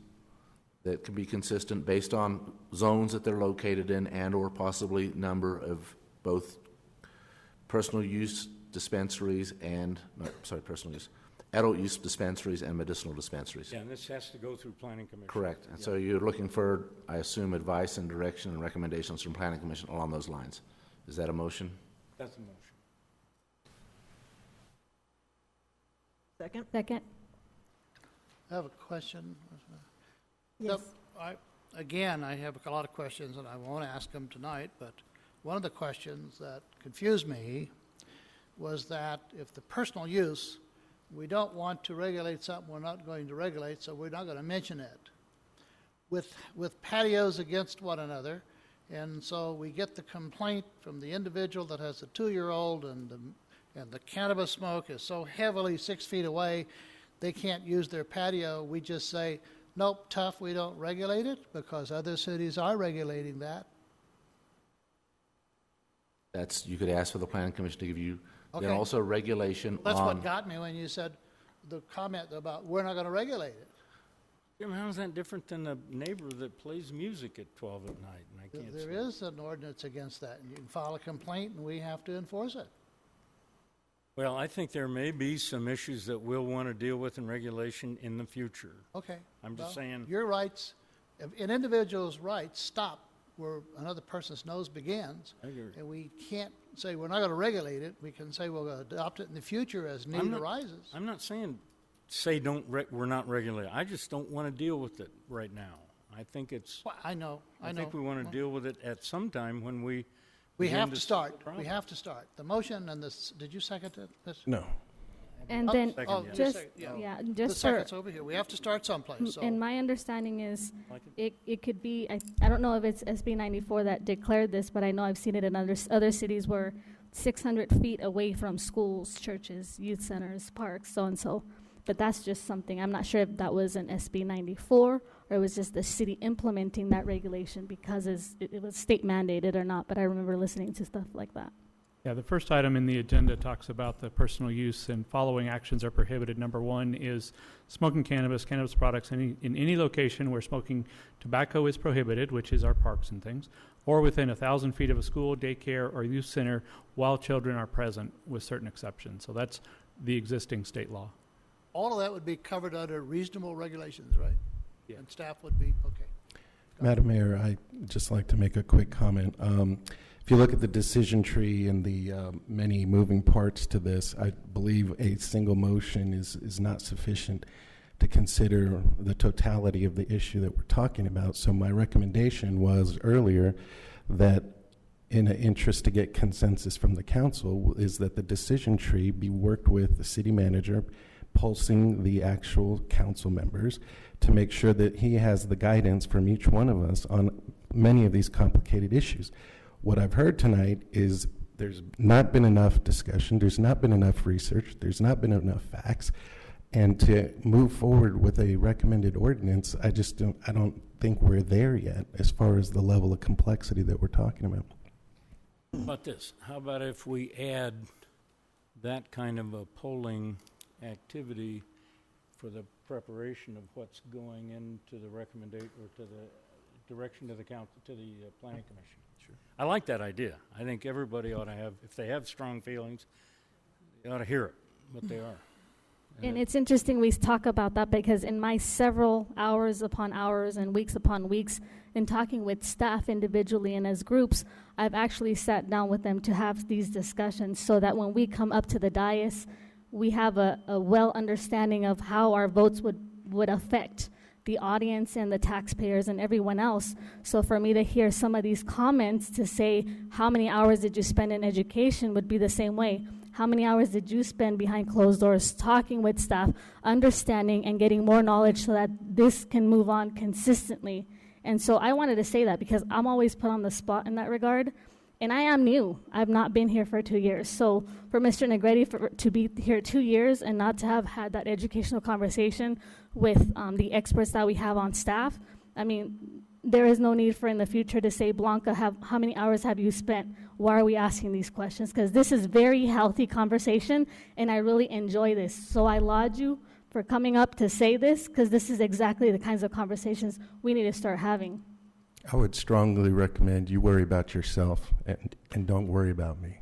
Speaker 4: that can be consistent based on zones that they're located in and or possibly number of both personal use dispensaries and, personal use, adult use dispensaries and medicinal dispensaries.
Speaker 7: Yeah, and this has to go through Planning Commission.
Speaker 4: Correct. And
Speaker 7: Yeah.
Speaker 4: so you're looking for, I assume, advice and direction and recommendations from Planning Commission along those lines. Is that a motion?
Speaker 7: That's the motion.
Speaker 2: Second?
Speaker 3: Second.
Speaker 6: I have a question.
Speaker 3: Yes.
Speaker 6: Again, I have a lot of questions, and I won't ask them tonight, but one of the questions that confused me was that if the personal use, we don't want to regulate something we're not going to regulate, so we're not going to mention it. With patios against one another, And so we get the complaint from the individual that has a 2-year-old, and the cannabis smoke is so heavily 6 feet away, they can't use their patio. We just say, nope, tough, we don't regulate it, because other cities are regulating that.
Speaker 4: You could ask for the planning commission to give you, then
Speaker 6: Okay.
Speaker 4: also regulation
Speaker 6: That's
Speaker 4: on.
Speaker 6: what got me when you said the comment about we're not going to regulate it.
Speaker 7: Jim, how is that different than a neighbor that plays music at 12 at night and I can't
Speaker 6: There
Speaker 7: sleep?
Speaker 6: is an ordinance against that, and you can file a complaint, and we have to enforce it.
Speaker 7: Well, I think there may be some issues that we'll want to deal with in regulation in the future.
Speaker 6: Okay.
Speaker 7: I'm just saying.
Speaker 6: Your rights, an individual's rights stop where another person's nose begins.
Speaker 7: I agree.
Speaker 6: And we can't say we're not going to regulate it. We can say we'll adopt it in the future as need arises.
Speaker 7: I'm not saying we're not regulating. I just don't want to deal with it right now. I think it's.
Speaker 6: Well, I know.
Speaker 7: I think we want to deal with it at some time when we.
Speaker 6: We
Speaker 7: begin
Speaker 6: have to
Speaker 7: see
Speaker 6: start.
Speaker 7: the problem.
Speaker 6: We have to start. The motion and this. Did you second it?
Speaker 8: No.
Speaker 3: And
Speaker 6: Oh,
Speaker 3: then
Speaker 6: second, yeah.
Speaker 3: just,
Speaker 6: Yeah.
Speaker 3: yeah,
Speaker 6: The
Speaker 3: just for,
Speaker 6: second's over here. We have to start someplace. So.
Speaker 3: and my understanding is it could be, I don't know if it's SB 94 that declared this, but I know I've seen it in other cities where 600 feet away from schools, churches, youth centers, parks, so-and-so. But that's just something, I'm not sure if that was an SB 94 or it was just the city implementing that regulation because it was state mandated or not, but I remember listening to stuff like that.
Speaker 5: Yeah, the first item in the agenda talks about the personal use and following actions are prohibited. Number one is smoking cannabis products in any location where smoking tobacco is prohibited, which is our parks and things, or within 1,000 feet of a school, daycare, or youth center while children are present with certain exceptions. So that's the existing state law.
Speaker 6: All of that would be covered under reasonable regulations, right?
Speaker 5: Yeah.
Speaker 6: And staff would be, okay.
Speaker 8: Madam Mayor, I'd just like to make a quick comment. If you look at the decision tree and the many moving parts to this, I believe a single motion is not sufficient to consider the totality of the issue that we're talking about. So my recommendation was earlier that in an interest to get consensus from the council is that the decision tree be worked with the city manager, pulsing the actual council members to make sure that he has the guidance from each one of us on many of these complicated issues. What I've heard tonight is there's not been enough discussion, there's not been enough research, there's not been enough facts, and to move forward with a recommended ordinance, I don't think we're there yet as far as the level of complexity that we're talking about.
Speaker 7: How about this? How about if we add that kind of a polling activity for the preparation of what's going into the recommendation or to the direction to the council, to the planning commission? Sure. I like that idea. I think everybody ought to have, if they have strong feelings, they ought to hear it, what they are.
Speaker 3: And it's interesting we talk about that because in my several hours upon hours and weeks upon weeks in talking with staff individually and as groups, I've actually sat down with them to have these discussions so that when we come up to the dais, we have a well understanding of how our votes would affect the audience and the taxpayers and everyone else. So for me to hear some of these comments to say, how many hours did you spend in education would be the same way. How many hours did you spend behind closed doors talking with staff, understanding and getting more knowledge so that this can move on consistently? And so I wanted to say that because I'm always put on the spot in that regard. And I am new. I've not been here for 2 years. So for Mr. Negretti to be here 2 years and not to have had that educational conversation with the experts that we have on staff, I mean, there is no need for in the future to say, Blanca, how many hours have you spent? Why are we asking these questions? Because this is very healthy conversation, and I really enjoy this. So I laud you for coming up to say this, because this is exactly the kinds of conversations we need to start having.
Speaker 8: I would strongly recommend you worry about yourself and don't worry about me.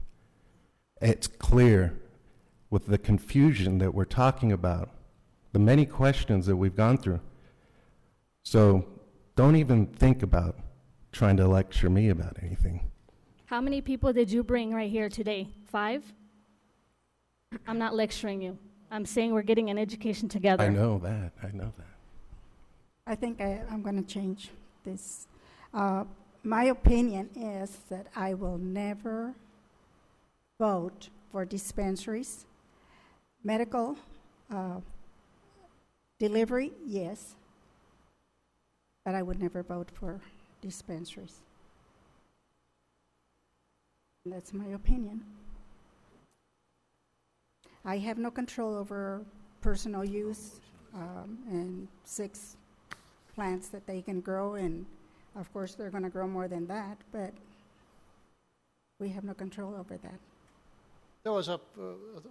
Speaker 8: It's clear with the confusion that we're talking about, the many questions that we've gone through. So don't even think about trying to lecture me about anything.
Speaker 3: How many people did you bring right here today? 5? I'm not lecturing you. I'm saying we're getting an education together.
Speaker 8: I know that.
Speaker 1: I think I'm going to change this. My opinion is that I will never vote for dispensaries. Medical delivery, yes, but I would never vote for dispensaries. That's my opinion. I have no control over personal use and 6 plants that they can grow, and of course they're going to grow more than that, but we have no control over that.
Speaker 6: There was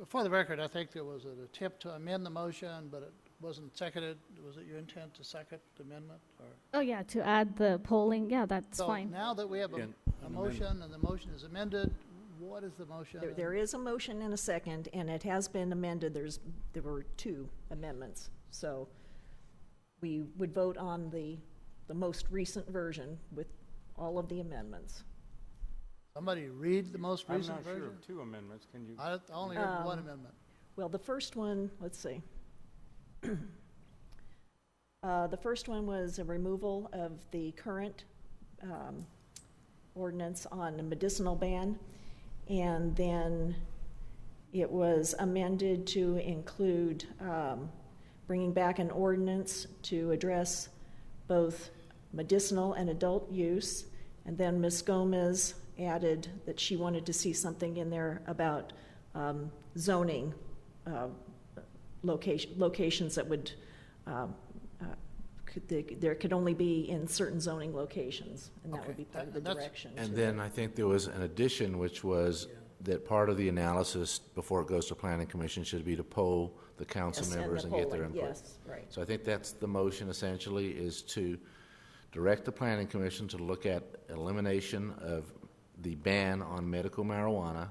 Speaker 6: for the record, I think there was an attempt to amend the motion, but it wasn't seconded. Was it your intent to second the amendment? Or?
Speaker 3: Oh, yeah, to add the polling, yeah, that's
Speaker 6: So
Speaker 3: fine.
Speaker 6: now that we have a motion and the motion is amended, what is the motion?
Speaker 2: There is a motion and a second, and it has been amended. There were 2 amendments. So we would vote on the most recent version with all of the amendments.
Speaker 6: Somebody read the most recent
Speaker 7: I'm not
Speaker 6: version?
Speaker 7: sure of 2 amendments. Can you?
Speaker 6: I only heard one amendment.
Speaker 2: Well, the first one, let's see. The first one was a removal of the current ordinance on a medicinal ban, and then it was amended to include bringing back an ordinance to address both medicinal and adult use, and then Ms. Gomez added that she wanted to see something in there about zoning locations that would there could only be in certain zoning locations, and that would be part of the direction.
Speaker 4: And then I think there was an addition, which was that part of the analysis before it goes to Planning Commission should be to poll the council members and get their input.
Speaker 2: Yes, right.
Speaker 4: So I think that's the motion essentially, is to direct the Planning Commission to look at elimination of the ban on medical marijuana,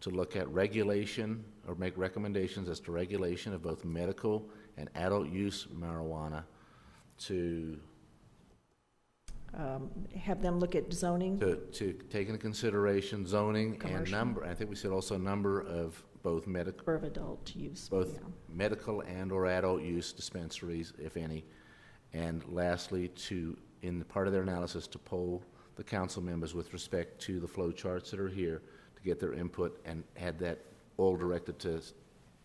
Speaker 4: to look at regulation or make recommendations as to regulation of both medical and adult use marijuana, to
Speaker 2: have them look at zoning.
Speaker 4: to take into consideration zoning and
Speaker 2: Commercial.
Speaker 4: number. I think we said also number of both medical,
Speaker 2: For adult use.
Speaker 4: both
Speaker 2: yeah.
Speaker 4: medical and or adult use dispensaries, if any. And lastly, in the part of their analysis, to poll the council members with respect to the flow charts that are here, to get their input and had that all directed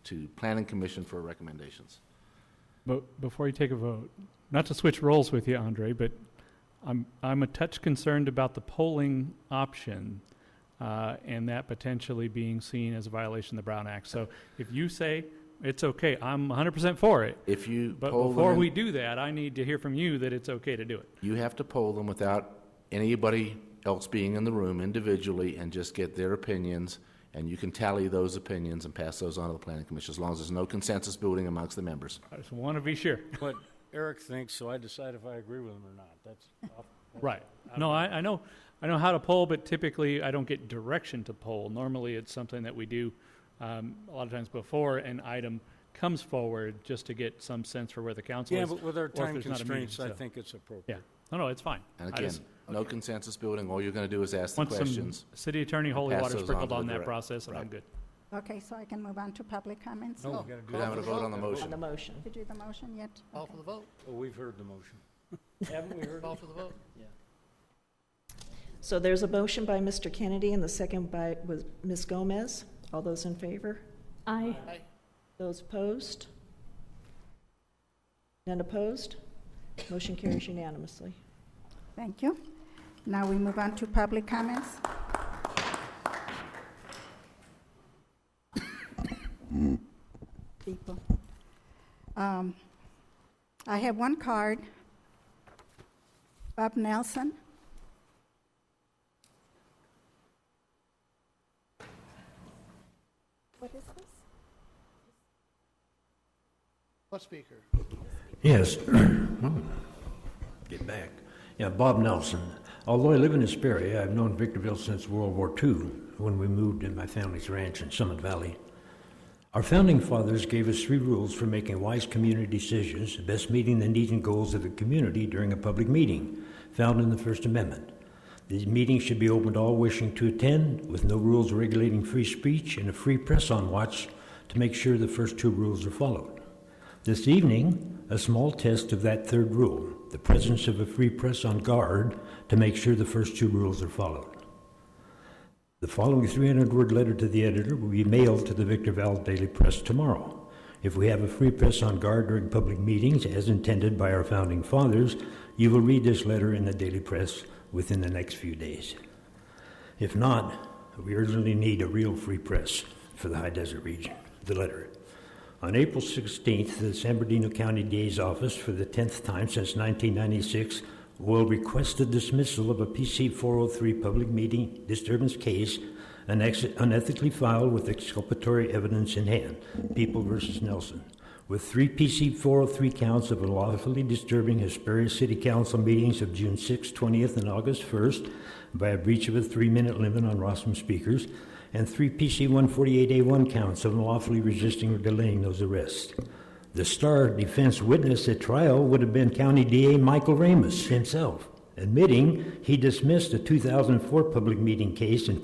Speaker 4: to Planning Commission for recommendations.
Speaker 5: But before you take a vote, not to switch roles with you, Andre, but I'm a touch concerned about the polling option and that potentially being seen as a violation of the Brown Act. So if you say it's okay, I'm 100% for it.
Speaker 4: If you
Speaker 5: But
Speaker 4: poll
Speaker 5: before
Speaker 4: them,
Speaker 5: we do that, I need to hear from you that it's okay to do it.
Speaker 4: you have to poll them without anybody else being in the room individually and just get their opinions, and you can tally those opinions and pass those on to the Planning Commission as long as there's no consensus building amongst the members.
Speaker 5: I just want to be sure.
Speaker 7: What Eric thinks, so I decide if I agree with him or not. That's
Speaker 5: Right. No, I know how to poll, but typically I don't get direction to poll. Normally it's something that we do a lot of times before an item comes forward, just to get some sense for where the council
Speaker 7: Yeah,
Speaker 5: is.
Speaker 7: but with our
Speaker 5: or if
Speaker 7: time
Speaker 5: there's not a meeting,
Speaker 7: constraints, I
Speaker 5: so.
Speaker 7: think it's appropriate.
Speaker 5: Yeah. No, it's fine.
Speaker 4: And
Speaker 5: I
Speaker 4: again,
Speaker 5: just
Speaker 4: no consensus building. All you're going to do is ask the
Speaker 5: want
Speaker 4: questions.
Speaker 5: some city attorney holy
Speaker 4: pass
Speaker 5: water
Speaker 4: those on
Speaker 5: sprinkled
Speaker 4: to the
Speaker 5: on that
Speaker 4: direct-
Speaker 5: process, and I'm
Speaker 4: right.
Speaker 5: good.
Speaker 1: Okay, so I can move on to public comments?
Speaker 7: No, we
Speaker 6: Oh,
Speaker 7: got to do
Speaker 4: We're having a vote on the
Speaker 2: On
Speaker 4: motion.
Speaker 2: the motion.
Speaker 1: Did you do the motion yet?
Speaker 6: Call for the vote.
Speaker 7: Oh, we've heard the motion. Haven't we heard
Speaker 6: Call
Speaker 7: it?
Speaker 6: for the vote.
Speaker 2: So there's a motion by Mr. Kennedy and the second was Ms. Gomez. All those in favor?
Speaker 3: Aye.
Speaker 2: Those opposed? None opposed? Motion carries unanimously.
Speaker 1: Thank you. Now we move on to public comments. People. I have one card. Bob Nelson. What is this?
Speaker 6: What speaker?
Speaker 19: Yes. Get back. Yeah, Bob Nelson. Although I live in Hesperia, I've known Victorville since World War II, when we moved in my family's ranch in Summit Valley. Our founding fathers gave us 3 rules for making wise community decisions, best meeting the needs and goals of the community during a public meeting, found in the First Amendment. These meetings should be open to all wishing to attend, with no rules regulating free speech and a free press on watch to make sure the first 2 rules are followed. This evening, a small test of that 3rd rule, the presence of a free press on guard to make sure the first 2 rules are followed. The following 300-word letter to the editor will be mailed to the Victorville Daily Press tomorrow. If we have a free press on guard during public meetings, as intended by our founding fathers, you will read this letter in the Daily Press within the next few days. If not, We urgently need a real free press for the high desert region. The letter. On April 16th, the San Bernardino County DA's office, for the 10th time since 1996, will request the dismissal of a PC 403 public meeting disturbance case unethically filed with exculpatory evidence in hand, People versus Nelson, with 3 PC 403 counts of unlawfully disturbing Hesperia City Council meetings of June 6th, 20th, and August 1st by a breach of a 3-minute limit on rostrum speakers, and 3 PC 148A1 counts of unlawfully resisting or delaying those arrests. The star defense witness at trial would have been County DA Michael Ramos himself, admitting he dismissed a 2004 public meeting case in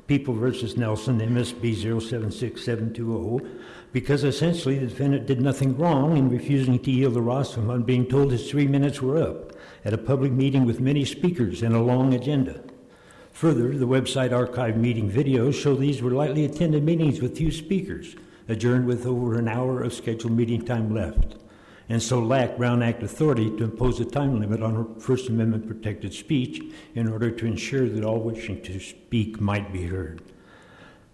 Speaker 19: People versus Nelson, MSB 076720, because essentially the defendant did nothing wrong in refusing to yield the rostrum on being told his 3 minutes were up at a public meeting with many speakers and a long agenda. Further, the website archived meeting videos show these were lightly attended meetings with few speakers, adjourned with over an hour of scheduled meeting time left, and so lacked Brown Act authority to impose a time limit on First Amendment protected speech in order to ensure that all wishing to speak might be heard.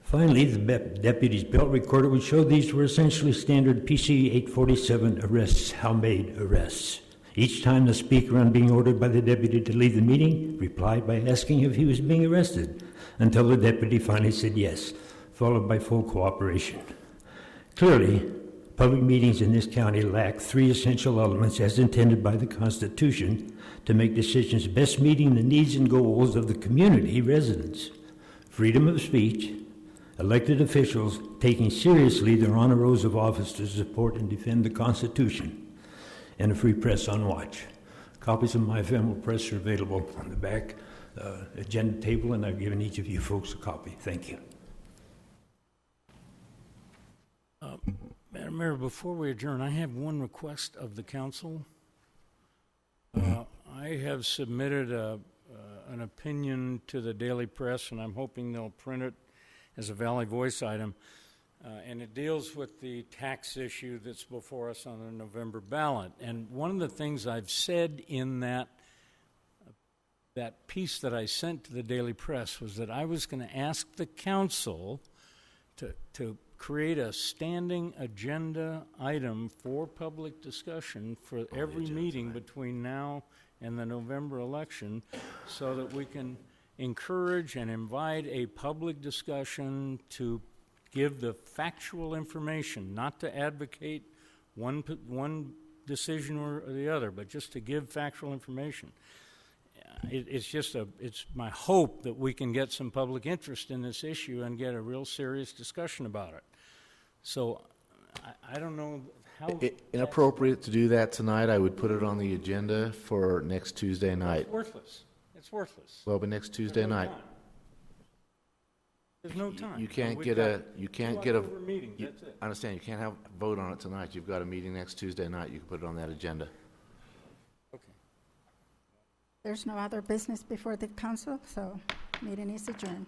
Speaker 19: Finally, the deputy's belt recorder would show these were essentially standard PC 847 arrests, how-made arrests. Each time the speaker, on being ordered by the deputy to leave the meeting, replied by asking if he was being arrested, until the deputy finally said yes, followed by full cooperation. Clearly, public meetings in this county lack 3 essential elements as intended by the Constitution to make decisions best meeting the needs and goals of the community residents: freedom of speech, elected officials taking seriously their honor oaths of office to support and defend the Constitution, and a free press on watch. Copies of my ephemeral press are available on the back agenda table, and I've given each of you folks a copy. Thank you.
Speaker 7: Madam Mayor, before we adjourn, I have one request of the council. I have submitted an opinion to the Daily Press, and I'm hoping they'll print it as a Valley Voice item. And it deals with the tax issue that's before us on the November ballot. And one of the things I've said in that piece that I sent to the Daily Press was that I was going to ask the council to create a standing agenda item for public discussion for every meeting between now and the November election, so that we can encourage and invite a public discussion to give the factual information, not to advocate one decision or the other, but just to give factual information. It's my hope that we can get some public interest in this issue and get a real serious discussion about it. So I don't know how...
Speaker 4: Inappropriate to do that tonight. I would put it on the agenda for next Tuesday night.
Speaker 7: It's worthless. It's worthless.
Speaker 4: Well, but next Tuesday night.
Speaker 7: There's no time.
Speaker 4: You can't get a
Speaker 7: meeting. That's it.
Speaker 4: I understand. You can't have a vote on it tonight. You've got a meeting next Tuesday night. You can put it on that agenda.
Speaker 7: Okay.
Speaker 1: There's no other business before the council, so meeting is adjourned.